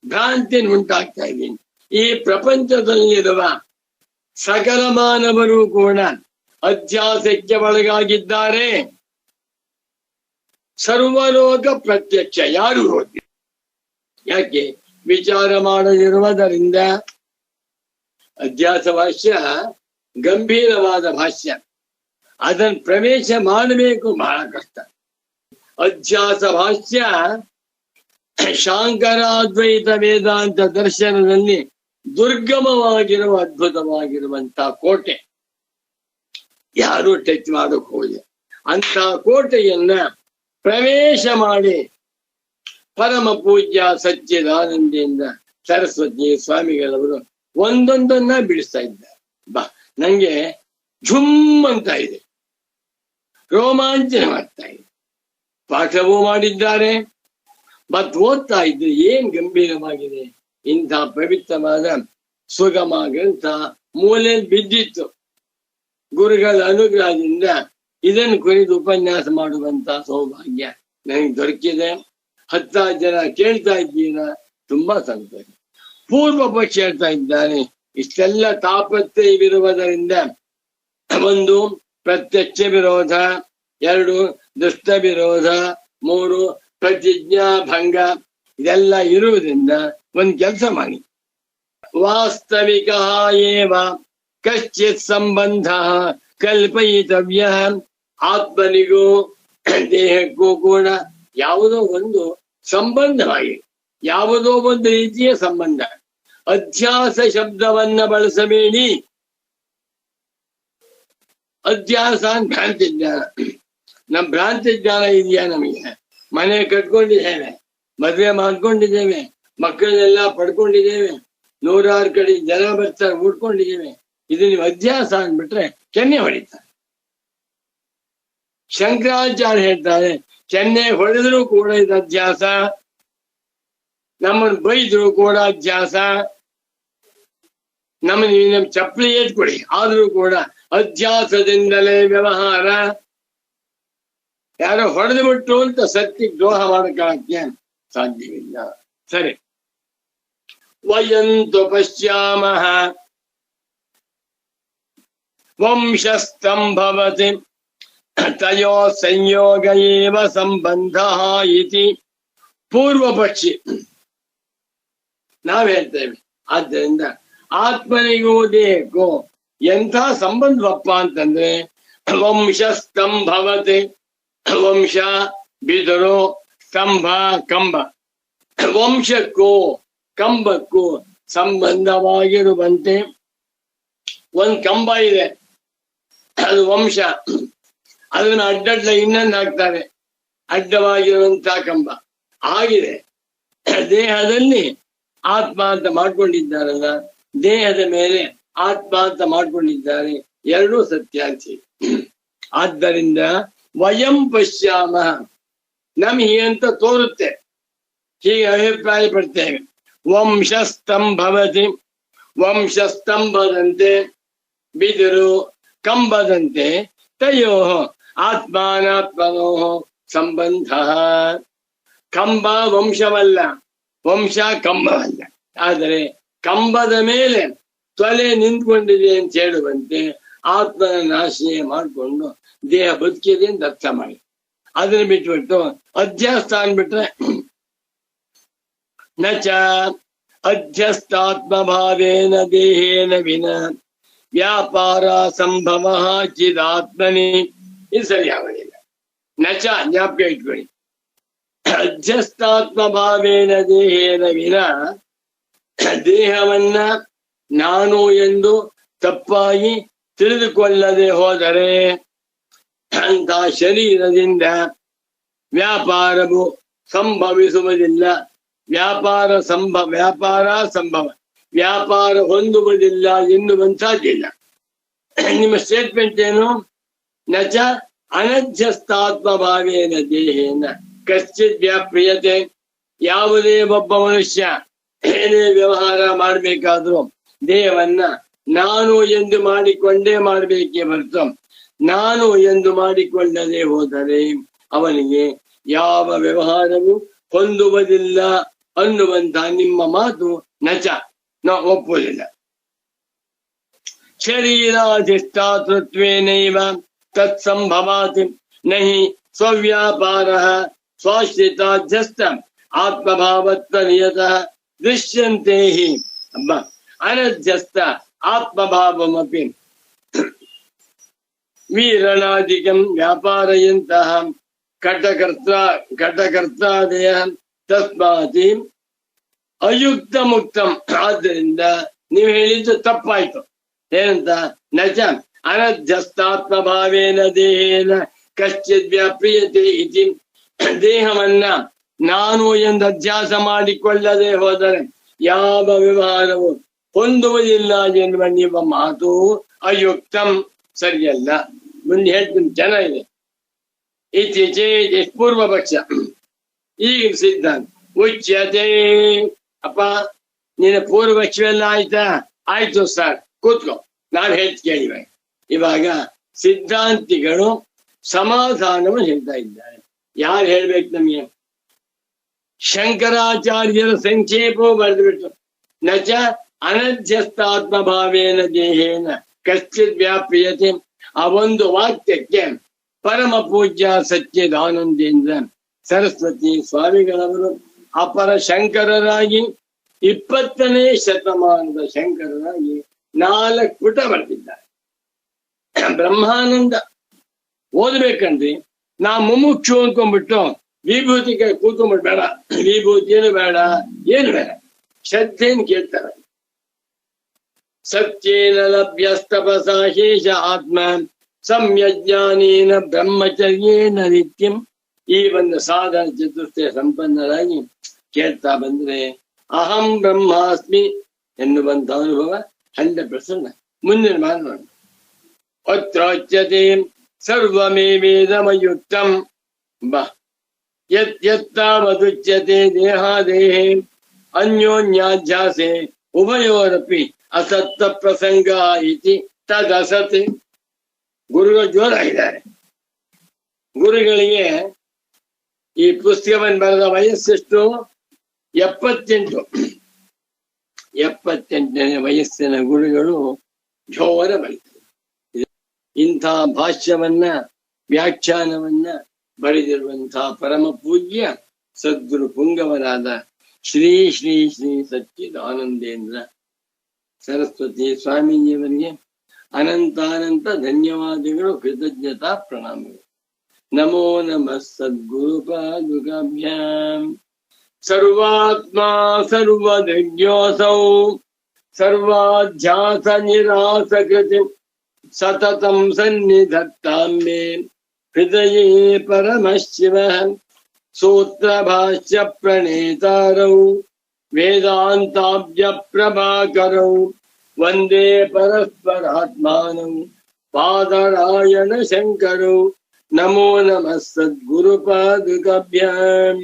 ಭ್ರಾಂತಿ ಉಂಟಾಗ್ತಾ ಇದ್ದೀನಿ. ಈ ಪ್ರಪಂಚದಲ್ಲಿರುವ ಸಕಲ ಮಾನವರು ಕೂಡ ಅಧ್ಯಾಸಕ್ಕೆ ಒಳಗಾಗಿದ್ದಾರೆ. ಸರ್ವಲೋಕ ಪ್ರತ್ಯಕ್ಷ ಯಾರು ಹೋಗಿ ಯಾಕೆ ವಿಚಾರ ಮಾಡದಿರುವುದರಿಂದ. ಅಧ್ಯಾಸ ಭಾಷ್ಯ ಗಂಭೀರವಾದ ಭಾಷ್ಯ, ಅದನ್ನು ಪ್ರವೇಶ ಮಾಡಬೇಕು, ಬಹಳ ಕಷ್ಟ. ಅಧ್ಯಾಸ ಭಾಷ್ಯ ಶಾಂಕರಾದ್ವೈತ ವೇದಾಂತ ದರ್ಶನದಲ್ಲಿ ದುರ್ಗಮವಾಗಿರುವ ಅದ್ಭುತವಾಗಿರುವಂತ ಕೋಟೆ. ಯಾರು ಟಚ್ ಮಾಡೋಕ್ ಹೋಗಿ ಅಂತ ಕೋಟೆಯನ್ನ ಪ್ರವೇಶ ಮಾಡಿ ಪರಮ ಪೂಜ್ಯ ಸಚ್ಚಿದಾನಂದದಿಂದ ಸರಸ್ವತಿ ಸ್ವಾಮಿಗಳವರು ಒಂದೊಂದನ್ನ ಬಿಡಿಸ್ತಾ ಇದ್ದಾರೆ. ನಂಗೆ ಝುಮ್ ಅಂತ ಇದೆ, ರೋಮಾಂಚನವಾಗ್ತಾ ಇದೆ. ಪಾಠವೂ ಮಾಡಿದ್ದಾರೆ, ಮತ್ತು ಓದ್ತಾ ಇದ್ರೆ ಏನ್ ಗಂಭೀರವಾಗಿದೆ. ಇಂಥ ಪವಿತ್ರವಾದ ಸುಗಮ ಗ್ರಂಥ ಮೂಲೆಯಲ್ಲಿ ಬಿದ್ದಿತ್ತು. ಗುರುಗಳ ಅನುಗ್ರಹದಿಂದ ಇದನ್ನು ಕುರಿತು ಉಪನ್ಯಾಸ ಮಾಡುವಂತ ಸೌಭಾಗ್ಯ ನನಗೆ ದೊರಕಿದೆ. 10 ಜನ ಕೇಳ್ತಾ ಇದ್ದೀರಾ, ತುಂಬಾ ಸಂತೋಷ. ಪೂರ್ವ ಪಕ್ಷ ಹೇಳ್ತಾ ಇದ್ದಾನೆ, ಇಷ್ಟೆಲ್ಲ ತಾಪತ್ರೆಯವಿರುವುದರಿಂದ 1 ಪ್ರತ್ಯಕ್ಷ ವಿರೋಧ, 2 ದುಷ್ಟ ವಿರೋಧ, 3 ಪ್ರತಿಜ್ಞಾ ಭಂಗ, ಇದೆಲ್ಲ ಇರುವುದರಿಂದ ಒಂದು ಕೆಲಸ ಮಾಡಿ. ವಾಸ್ತವಿಕ ಏವ ಕಶ್ಚಿತ್ ಸಂಬಂಧ ಕಲ್ಪಯಿತವ್ಯ. ಆತ್ಮನಿಗೂ ದೇಹಕ್ಕೂ ಕೂಡ ಯಾವುದೋ ಒಂದು ಸಂಬಂಧವಾಗಿ, ಯಾವುದೋ ಒಂದು ರೀತಿಯ ಸಂಬಂಧ. ಅಧ್ಯಾಸ ಶಬ್ದವನ್ನ ಬಳಸಬೇಡಿ. ಅಧ್ಯಾಸ ಭ್ರಾಂತಿ ಜ್ಞಾನ. ನಮ್ ಭ್ರಾಂತಿ ಜ್ಞಾನ ಇದೆಯಾ? ನಮಗೆ ಮನೆ ಕಟ್ಕೊಂಡಿದ್ದೇವೆ, ಮದುವೆ ಮಾಡ್ಕೊಂಡಿದ್ದೇವೆ, ಮಕ್ಕಳನ್ನೆಲ್ಲ ಪಡ್ಕೊಂಡಿದ್ದೇವೆ, 100 ಕಡೆ ಜನ ಬರ್ತಾರೆ, ಉಡ್ಕೊಂಡಿದ್ದೇವೆ. ಇದು ನೀವು ಅಧ್ಯಾಸ ಅಂದ್ಬಿಟ್ರೆ ಕೆನ್ನೆ ಹೊಡಿತಾರೆ. ಶಂಕರಾಚಾರ್ಯ ಹೇಳ್ತಾರೆ, ಕೆನ್ನೆ ಹೊಡೆದ್ರು ಕೂಡ ಇದು ಅಧ್ಯಾಸ, ನಮ್ಮನ್ನು ಬೈದ್ರು ಕೂಡ ಅಧ್ಯಾಸ, ನಮ್ಮನ್ನು ಚಪ್ಪಲಿ ಏತ್ಕೊಡಿ ಆದ್ರೂ ಕೂಡ ಅಧ್ಯಾಸದಿಂದಲೇ ವ್ಯವಹಾರ. ಯಾರೋ ಹೊಡೆದು ಬಿಟ್ರು ಅಂತ ಸತ್ಯಕ್ಕೆ ದ್ರೋಹ ಮಾಡಕ್ಕೆ ಸಾಧ್ಯವಿಲ್ಲ. ಸರಿ, ವಯಂತು ಪಶ್ಯಾಮಃ ವಂಶಸ್ತಂಭವತಿ ತಯೋ ಸಂಯೋಗ ಏವ ಸಂಬಂಧ ಇತಿ. ಪೂರ್ವ ಪಕ್ಷಿ ನಾವ್ ಹೇಳ್ತೇವೆ. ಆದ್ದರಿಂದ ಆತ್ಮನಿಗೂ ದೇಹಕ್ಕೂ ಎಂಥ ಸಂಬಂಧವಪ್ಪ ಅಂತಂದ್ರೆ, ವಂಶಸ್ತಂಭವತಿ, ವಂಶ ಬಿದರು, ಸ್ತಂಭ ಕಂಬ. ವಂಶಕ್ಕೂ ಕಂಬಕ್ಕೂ ಸಂಬಂಧವಾಗಿರುವಂತೆ ಒಂದ್ ಕಂಬ ಇದೆ, ಅದು ವಂಶ. ಅದನ್ನ ಅಡ್ಡಡ್ಡ ಇನ್ನೊಂದು ಹಾಕ್ತಾರೆ, ಅಡ್ಡವಾಗಿರುವಂತ ಕಂಬ ಆಗಿದೆ. ದೇಹದಲ್ಲಿ ಆತ್ಮ ಅಂತ ಮಾಡ್ಕೊಂಡಿದ್ದಾರಲ್ಲ, ದೇಹದ ಮೇಲೆ ಆತ್ಮ ಅಂತ ಮಾಡ್ಕೊಂಡಿದ್ದಾರೆ, ಎರಡೂ ಸತ್ಯಾಂತಿ. ಆದ್ದರಿಂದ ವಯಂ ಪಶ್ಯಾಮ, ನಮ್ಗೆ ಅಂತ ತೋರುತ್ತೆ, ಹೀಗೆ ಅಭಿಪ್ರಾಯ ಪಡ್ತೇವೆ. ವಂಶಸ್ತಂಭವತಿ, ವಂಶಸ್ತಂಭದಂತೆ, ಬಿದಿರು ಕಂಬದಂತೆ, ತಯೋ ಆತ್ಮಾನಾತ್ಮನೋ ಸಂಬಂಧ. ಕಂಬ ವಂಶವಲ್ಲ, ವಂಶ ಕಂಬವಲ್ಲ. ಆದರೆ ಕಂಬದ ಮೇಲೆ ತೊಲೆ ನಿಂತ್ಕೊಂಡಿದೆ ಅಂತ ಹೇಳುವಂತೆ ಆತ್ಮನ ನಾಶನೆ ಮಾಡಿಕೊಂಡು ದೇಹ ಬದುಕಿದೆ ಅಂತ ಅರ್ಥ ಮಾಡಿ. ಅದನ್ನ ಬಿಟ್ಬಿಟ್ಟು ಅಧ್ಯಾಸ್ತ ಅಂದ್ಬಿಟ್ರೆ, ನಚ ಅಧ್ಯಸ್ಥಾತ್ಮಭಾವೇನ ದೇಹೇನ ವಿನ ವ್ಯಾಪಾರ ಸಂಭವ ಚಿದಾತ್ಮನಿ. ಇದು ಸರಿಯಾಗಲಿಲ್ಲ. ನಚ ಜ್ಞಾಪಕ ಇಟ್ಕೊಳ್ಳಿ. ಅಧ್ಯಸ್ಥಾತ್ಮಭಾವೇನ ದೇಹೇನ ವಿನ, ದೇಹವನ್ನ ನಾನು ಎಂದು ತಪ್ಪಾಗಿ ತಿಳಿದುಕೊಳ್ಳದೆ ಹೋದರೆ ಅಂತ ಶರೀರದಿಂದ ವ್ಯಾಪಾರವು ಸಂಭವಿಸುವುದಿಲ್ಲ. ವ್ಯಾಪಾರ ಸಂಭವ ವ್ಯಾಪಾರ ಹೊಂದುವುದಿಲ್ಲ ಎನ್ನುವಂತಹದ್ದಿಲ್ಲ. ನಿಮ್ಮ ಸ್ಟೇಟ್ಮೆಂಟ್ ಏನು? ನಚ ಅನಧ್ಯಸ್ಥಾತ್ಮಭಾವೇನ ದೇಹೇನ ಕಶ್ಚಿತ್ ವ್ಯಾಪ್ರಿಯತೆ. ಯಾವುದೇ ಒಬ್ಬ ಮನುಷ್ಯ ಏನೇ ವ್ಯವಹಾರ ಮಾಡಬೇಕಾದ್ರೂ ದೇಹವನ್ನ ನಾನು ಎಂದು ಮಾಡಿಕೊಂಡೇ ಮಾಡಬೇಕೇ ಹೊರತು ನಾನು ಎಂದು ಮಾಡಿಕೊಳ್ಳದೆ ಹೋದರೆ ಅವನಿಗೆ ಯಾವ ವ್ಯವಹಾರವೂ ಹೊಂದುವುದಿಲ್ಲ ಅನ್ನುವಂತ ನಿಮ್ಮ ಮಾತು ನಚ ನಾವು ಒಪ್ಪುವುದಿಲ್ಲ. ಶರೀರಾಧಿಷ್ಠಾತೃತ್ವೇನೈವ ತತ್ಸಂಭವಾತಿ ನಹಿ ಸ್ವವ್ಯಾಪಾರಃ ಸ್ವಾಶ್ರಿತಾಧ್ಯಸ್ಥ ಆತ್ಮಭಾವತ್ವನಿಯತಃ ದೃಶ್ಯಂತೆ ಹಿ ಅನಧ್ಯಸ್ಥ ಆತ್ಮಭಾವಮಪಿ ವೀರಣಾದಿಕಂ ವ್ಯಾಪಾರಯಂತಹ ಘಟಕರ್ತಾದಯ ತಸ್ಮಾತಿ ಅಯುಕ್ತ ಮುಕ್ತಂ. ಆದ್ದರಿಂದ ನೀವು ಹೇಳಿದ್ದು ತಪ್ಪಾಯ್ತು. ಏನಂತ? ನಚ ಅನಧ್ಯಸ್ಥಾತ್ಮಭಾವೇನ ದೇಹೇನ ಕಶ್ಚಿತ್ ವ್ಯಾಪ್ರಿಯತೆ ಇತಿ. ದೇಹವನ್ನ ನಾನು ಎಂದು ಅಧ್ಯಾಸ ಮಾಡಿಕೊಳ್ಳದೆ ಹೋದರೆ ಯಾವ ವ್ಯವಹಾರವು ಹೊಂದುವುದಿಲ್ಲ ಎನ್ನುವ ನಿಮ್ಮ ಮಾತು ಅಯುಕ್ತಂ, ಸರಿಯಲ್ಲ. ಮುಂದೆ ಹೇಳ್ತೀನಿ, ಚೆನ್ನಾಗಿದೆ. ಇತ್ತೀಚೆ ಪೂರ್ವ ಪಕ್ಷ, ಈಗ ಸಿದ್ಧಾಂತ ಉಚ್ಯತೆ. ಅಪ್ಪ ನಿನ್ನ ಪೂರ್ವ ಪಕ್ಷವೆಲ್ಲ ಆಯ್ತಾ? ಆಯ್ತು ಸರ್, ಕೂತ್ಕೋ, ನಾನು ಹೇಳ್ತ ಕೇಳಿವೆ. ಇವಾಗ ಸಿದ್ಧಾಂತಿಗಳು ಸಮಾಧಾನವನ್ನು ಹೇಳ್ತಾ ಇದ್ದಾರೆ. ಯಾರು ಹೇಳ್ಬೇಕು ನಮಗೆ? ಶಂಕರಾಚಾರ್ಯರ ಸಂಕ್ಷೇಪವು ಬರೆದುಬಿಟ್ಟು ನಚ ಅನಧ್ಯಸ್ಥಾತ್ಮಭಾವೇನ ದೇಹೇನ ಕಶ್ಚಿತ್ ವ್ಯಾಪ್ರಿಯತೆ. ಆ ಒಂದು ವಾಕ್ಯಕ್ಕೆ ಪರಮ ಪೂಜ್ಯ ಸಚ್ಚಿದಾನಂದೇಂದ್ರ ಸರಸ್ವತಿ ಸ್ವಾಮಿಗಳವರು ಅಪರ ಶಂಕರರಾಗಿ 20ನೇ ಶತಮಾನದ ಶಂಕರರಾಗಿ 4 ಪುಟ ಬರೆದಿದ್ದಾರೆ. ಬ್ರಹ್ಮಾನಂದ ಓದ್ಬೇಕಂದ್ರೆ ನಾ ಮುಮುಕ್ಷು ಅನ್ಕೊಂಡ್ಬಿಟ್ಟು ವಿಭೂತಿ ಕೂತ್ಕೊಂಡ್ಬಿಟ್ಟು ಬೇಡ, ವಿಭೂತಿ ಏನು ಬೇಡ, ಏನು ಬೇಡ, ಶ್ರದ್ಧೆಯನ್ನು ಕೇಳ್ತಾರೆ. ಸತ್ಯೇನ ಲಭ್ಯಸ್ತಪಸಾ ಶೇಷ ಆತ್ಮ ಸಂಯಜ್ಞಾನೇನ ಬ್ರಹ್ಮಚರ್ಯೇನ ನಿತ್ಯಂ. ಈ ಒಂದು ಸಾಧನ ಚತುಷ್ಟಯ ಸಂಪನ್ನರಾಗಿ ಕೇಳ್ತಾ ಬಂದ್ರೆ ಅಹಂ ಬ್ರಹ್ಮಾಸ್ಮಿ ಎನ್ನುವಂತ ಅನುಭವ 100%. ಮುಂದಿನ ಮಾತನಾಡ ಅತ್ರೋಚ್ಯತೆ ಸರ್ವಮೇವೇದಮಯುಕ್ತಂ ಯತ್ತಾವದುಚ್ಯತೆ ದೇಹಾದೇಹೇ ಅನ್ಯೋನ್ಯಾಧ್ಯಾಸೆ ಉಭಯೋರಪಿ ಅಸತ್ತ ಪ್ರಸಂಗ ಇತಿ ತದಸತ್. ಗುರುಗಳು ಜೋರಾಗಿದ್ದಾರೆ. ಗುರುಗಳಿಗೆ ಈ ಪುಸ್ತಕವನ್ನು ಬರೆದ ವಯಸ್ಸೆಷ್ಟು? 78. 78ನೇ ವಯಸ್ಸಿನ ಗುರುಗಳು ಜೋರ ಬರೀತಾರೆ. ಇಂಥ ಭಾಷ್ಯವನ್ನ ವ್ಯಾಖ್ಯಾನವನ್ನ ಬರೆದಿರುವಂತಹ ಪರಮ ಪೂಜ್ಯ ಸದ್ಗುರು ಪುಂಗವರಾದ ಶ್ರೀ ಶ್ರೀ ಶ್ರೀ ಸಚ್ಚಿದಾನಂದೇಂದ್ರ ಸರಸ್ವತಿ ಸ್ವಾಮೀಜಿಯವರಿಗೆ ಅನಂತಾನಂತ ಧನ್ಯವಾದಗಳು, ಕೃತಜ್ಞತಾ ಪ್ರಣಾಮಗಳು. ನಮೋ ನಮಃ ಸದ್ಗುರು ಪಾದುಕಾಭ್ಯಾಂ. ಸರ್ವಾತ್ಮ ಸರ್ವದಜ್ಞೋಸೌ ಸರ್ವಾಧ್ಯಾಸ ನಿರಾಸಕೃತಿ ಸತತಂ ಸನ್ನಿಧತ್ತಾಂ ಮೇ ಹೃದಯೇ ಪರಮಶಿವಃ. ಸೂತ್ರಭಾಷ್ಯ ಪ್ರಣೇತಾರೌ ವೇದಾಂತಾಬ್ಜ ಪ್ರಭಾಕರೌ ವಂದೇ ಪರಸ್ಪರಾತ್ಮಾನೌ ಪಾದರಾಯಣ ಶಂಕರೌ. ನಮೋ ನಮಃ ಸದ್ಗುರು ಪಾದುಕಾಭ್ಯಾಂ.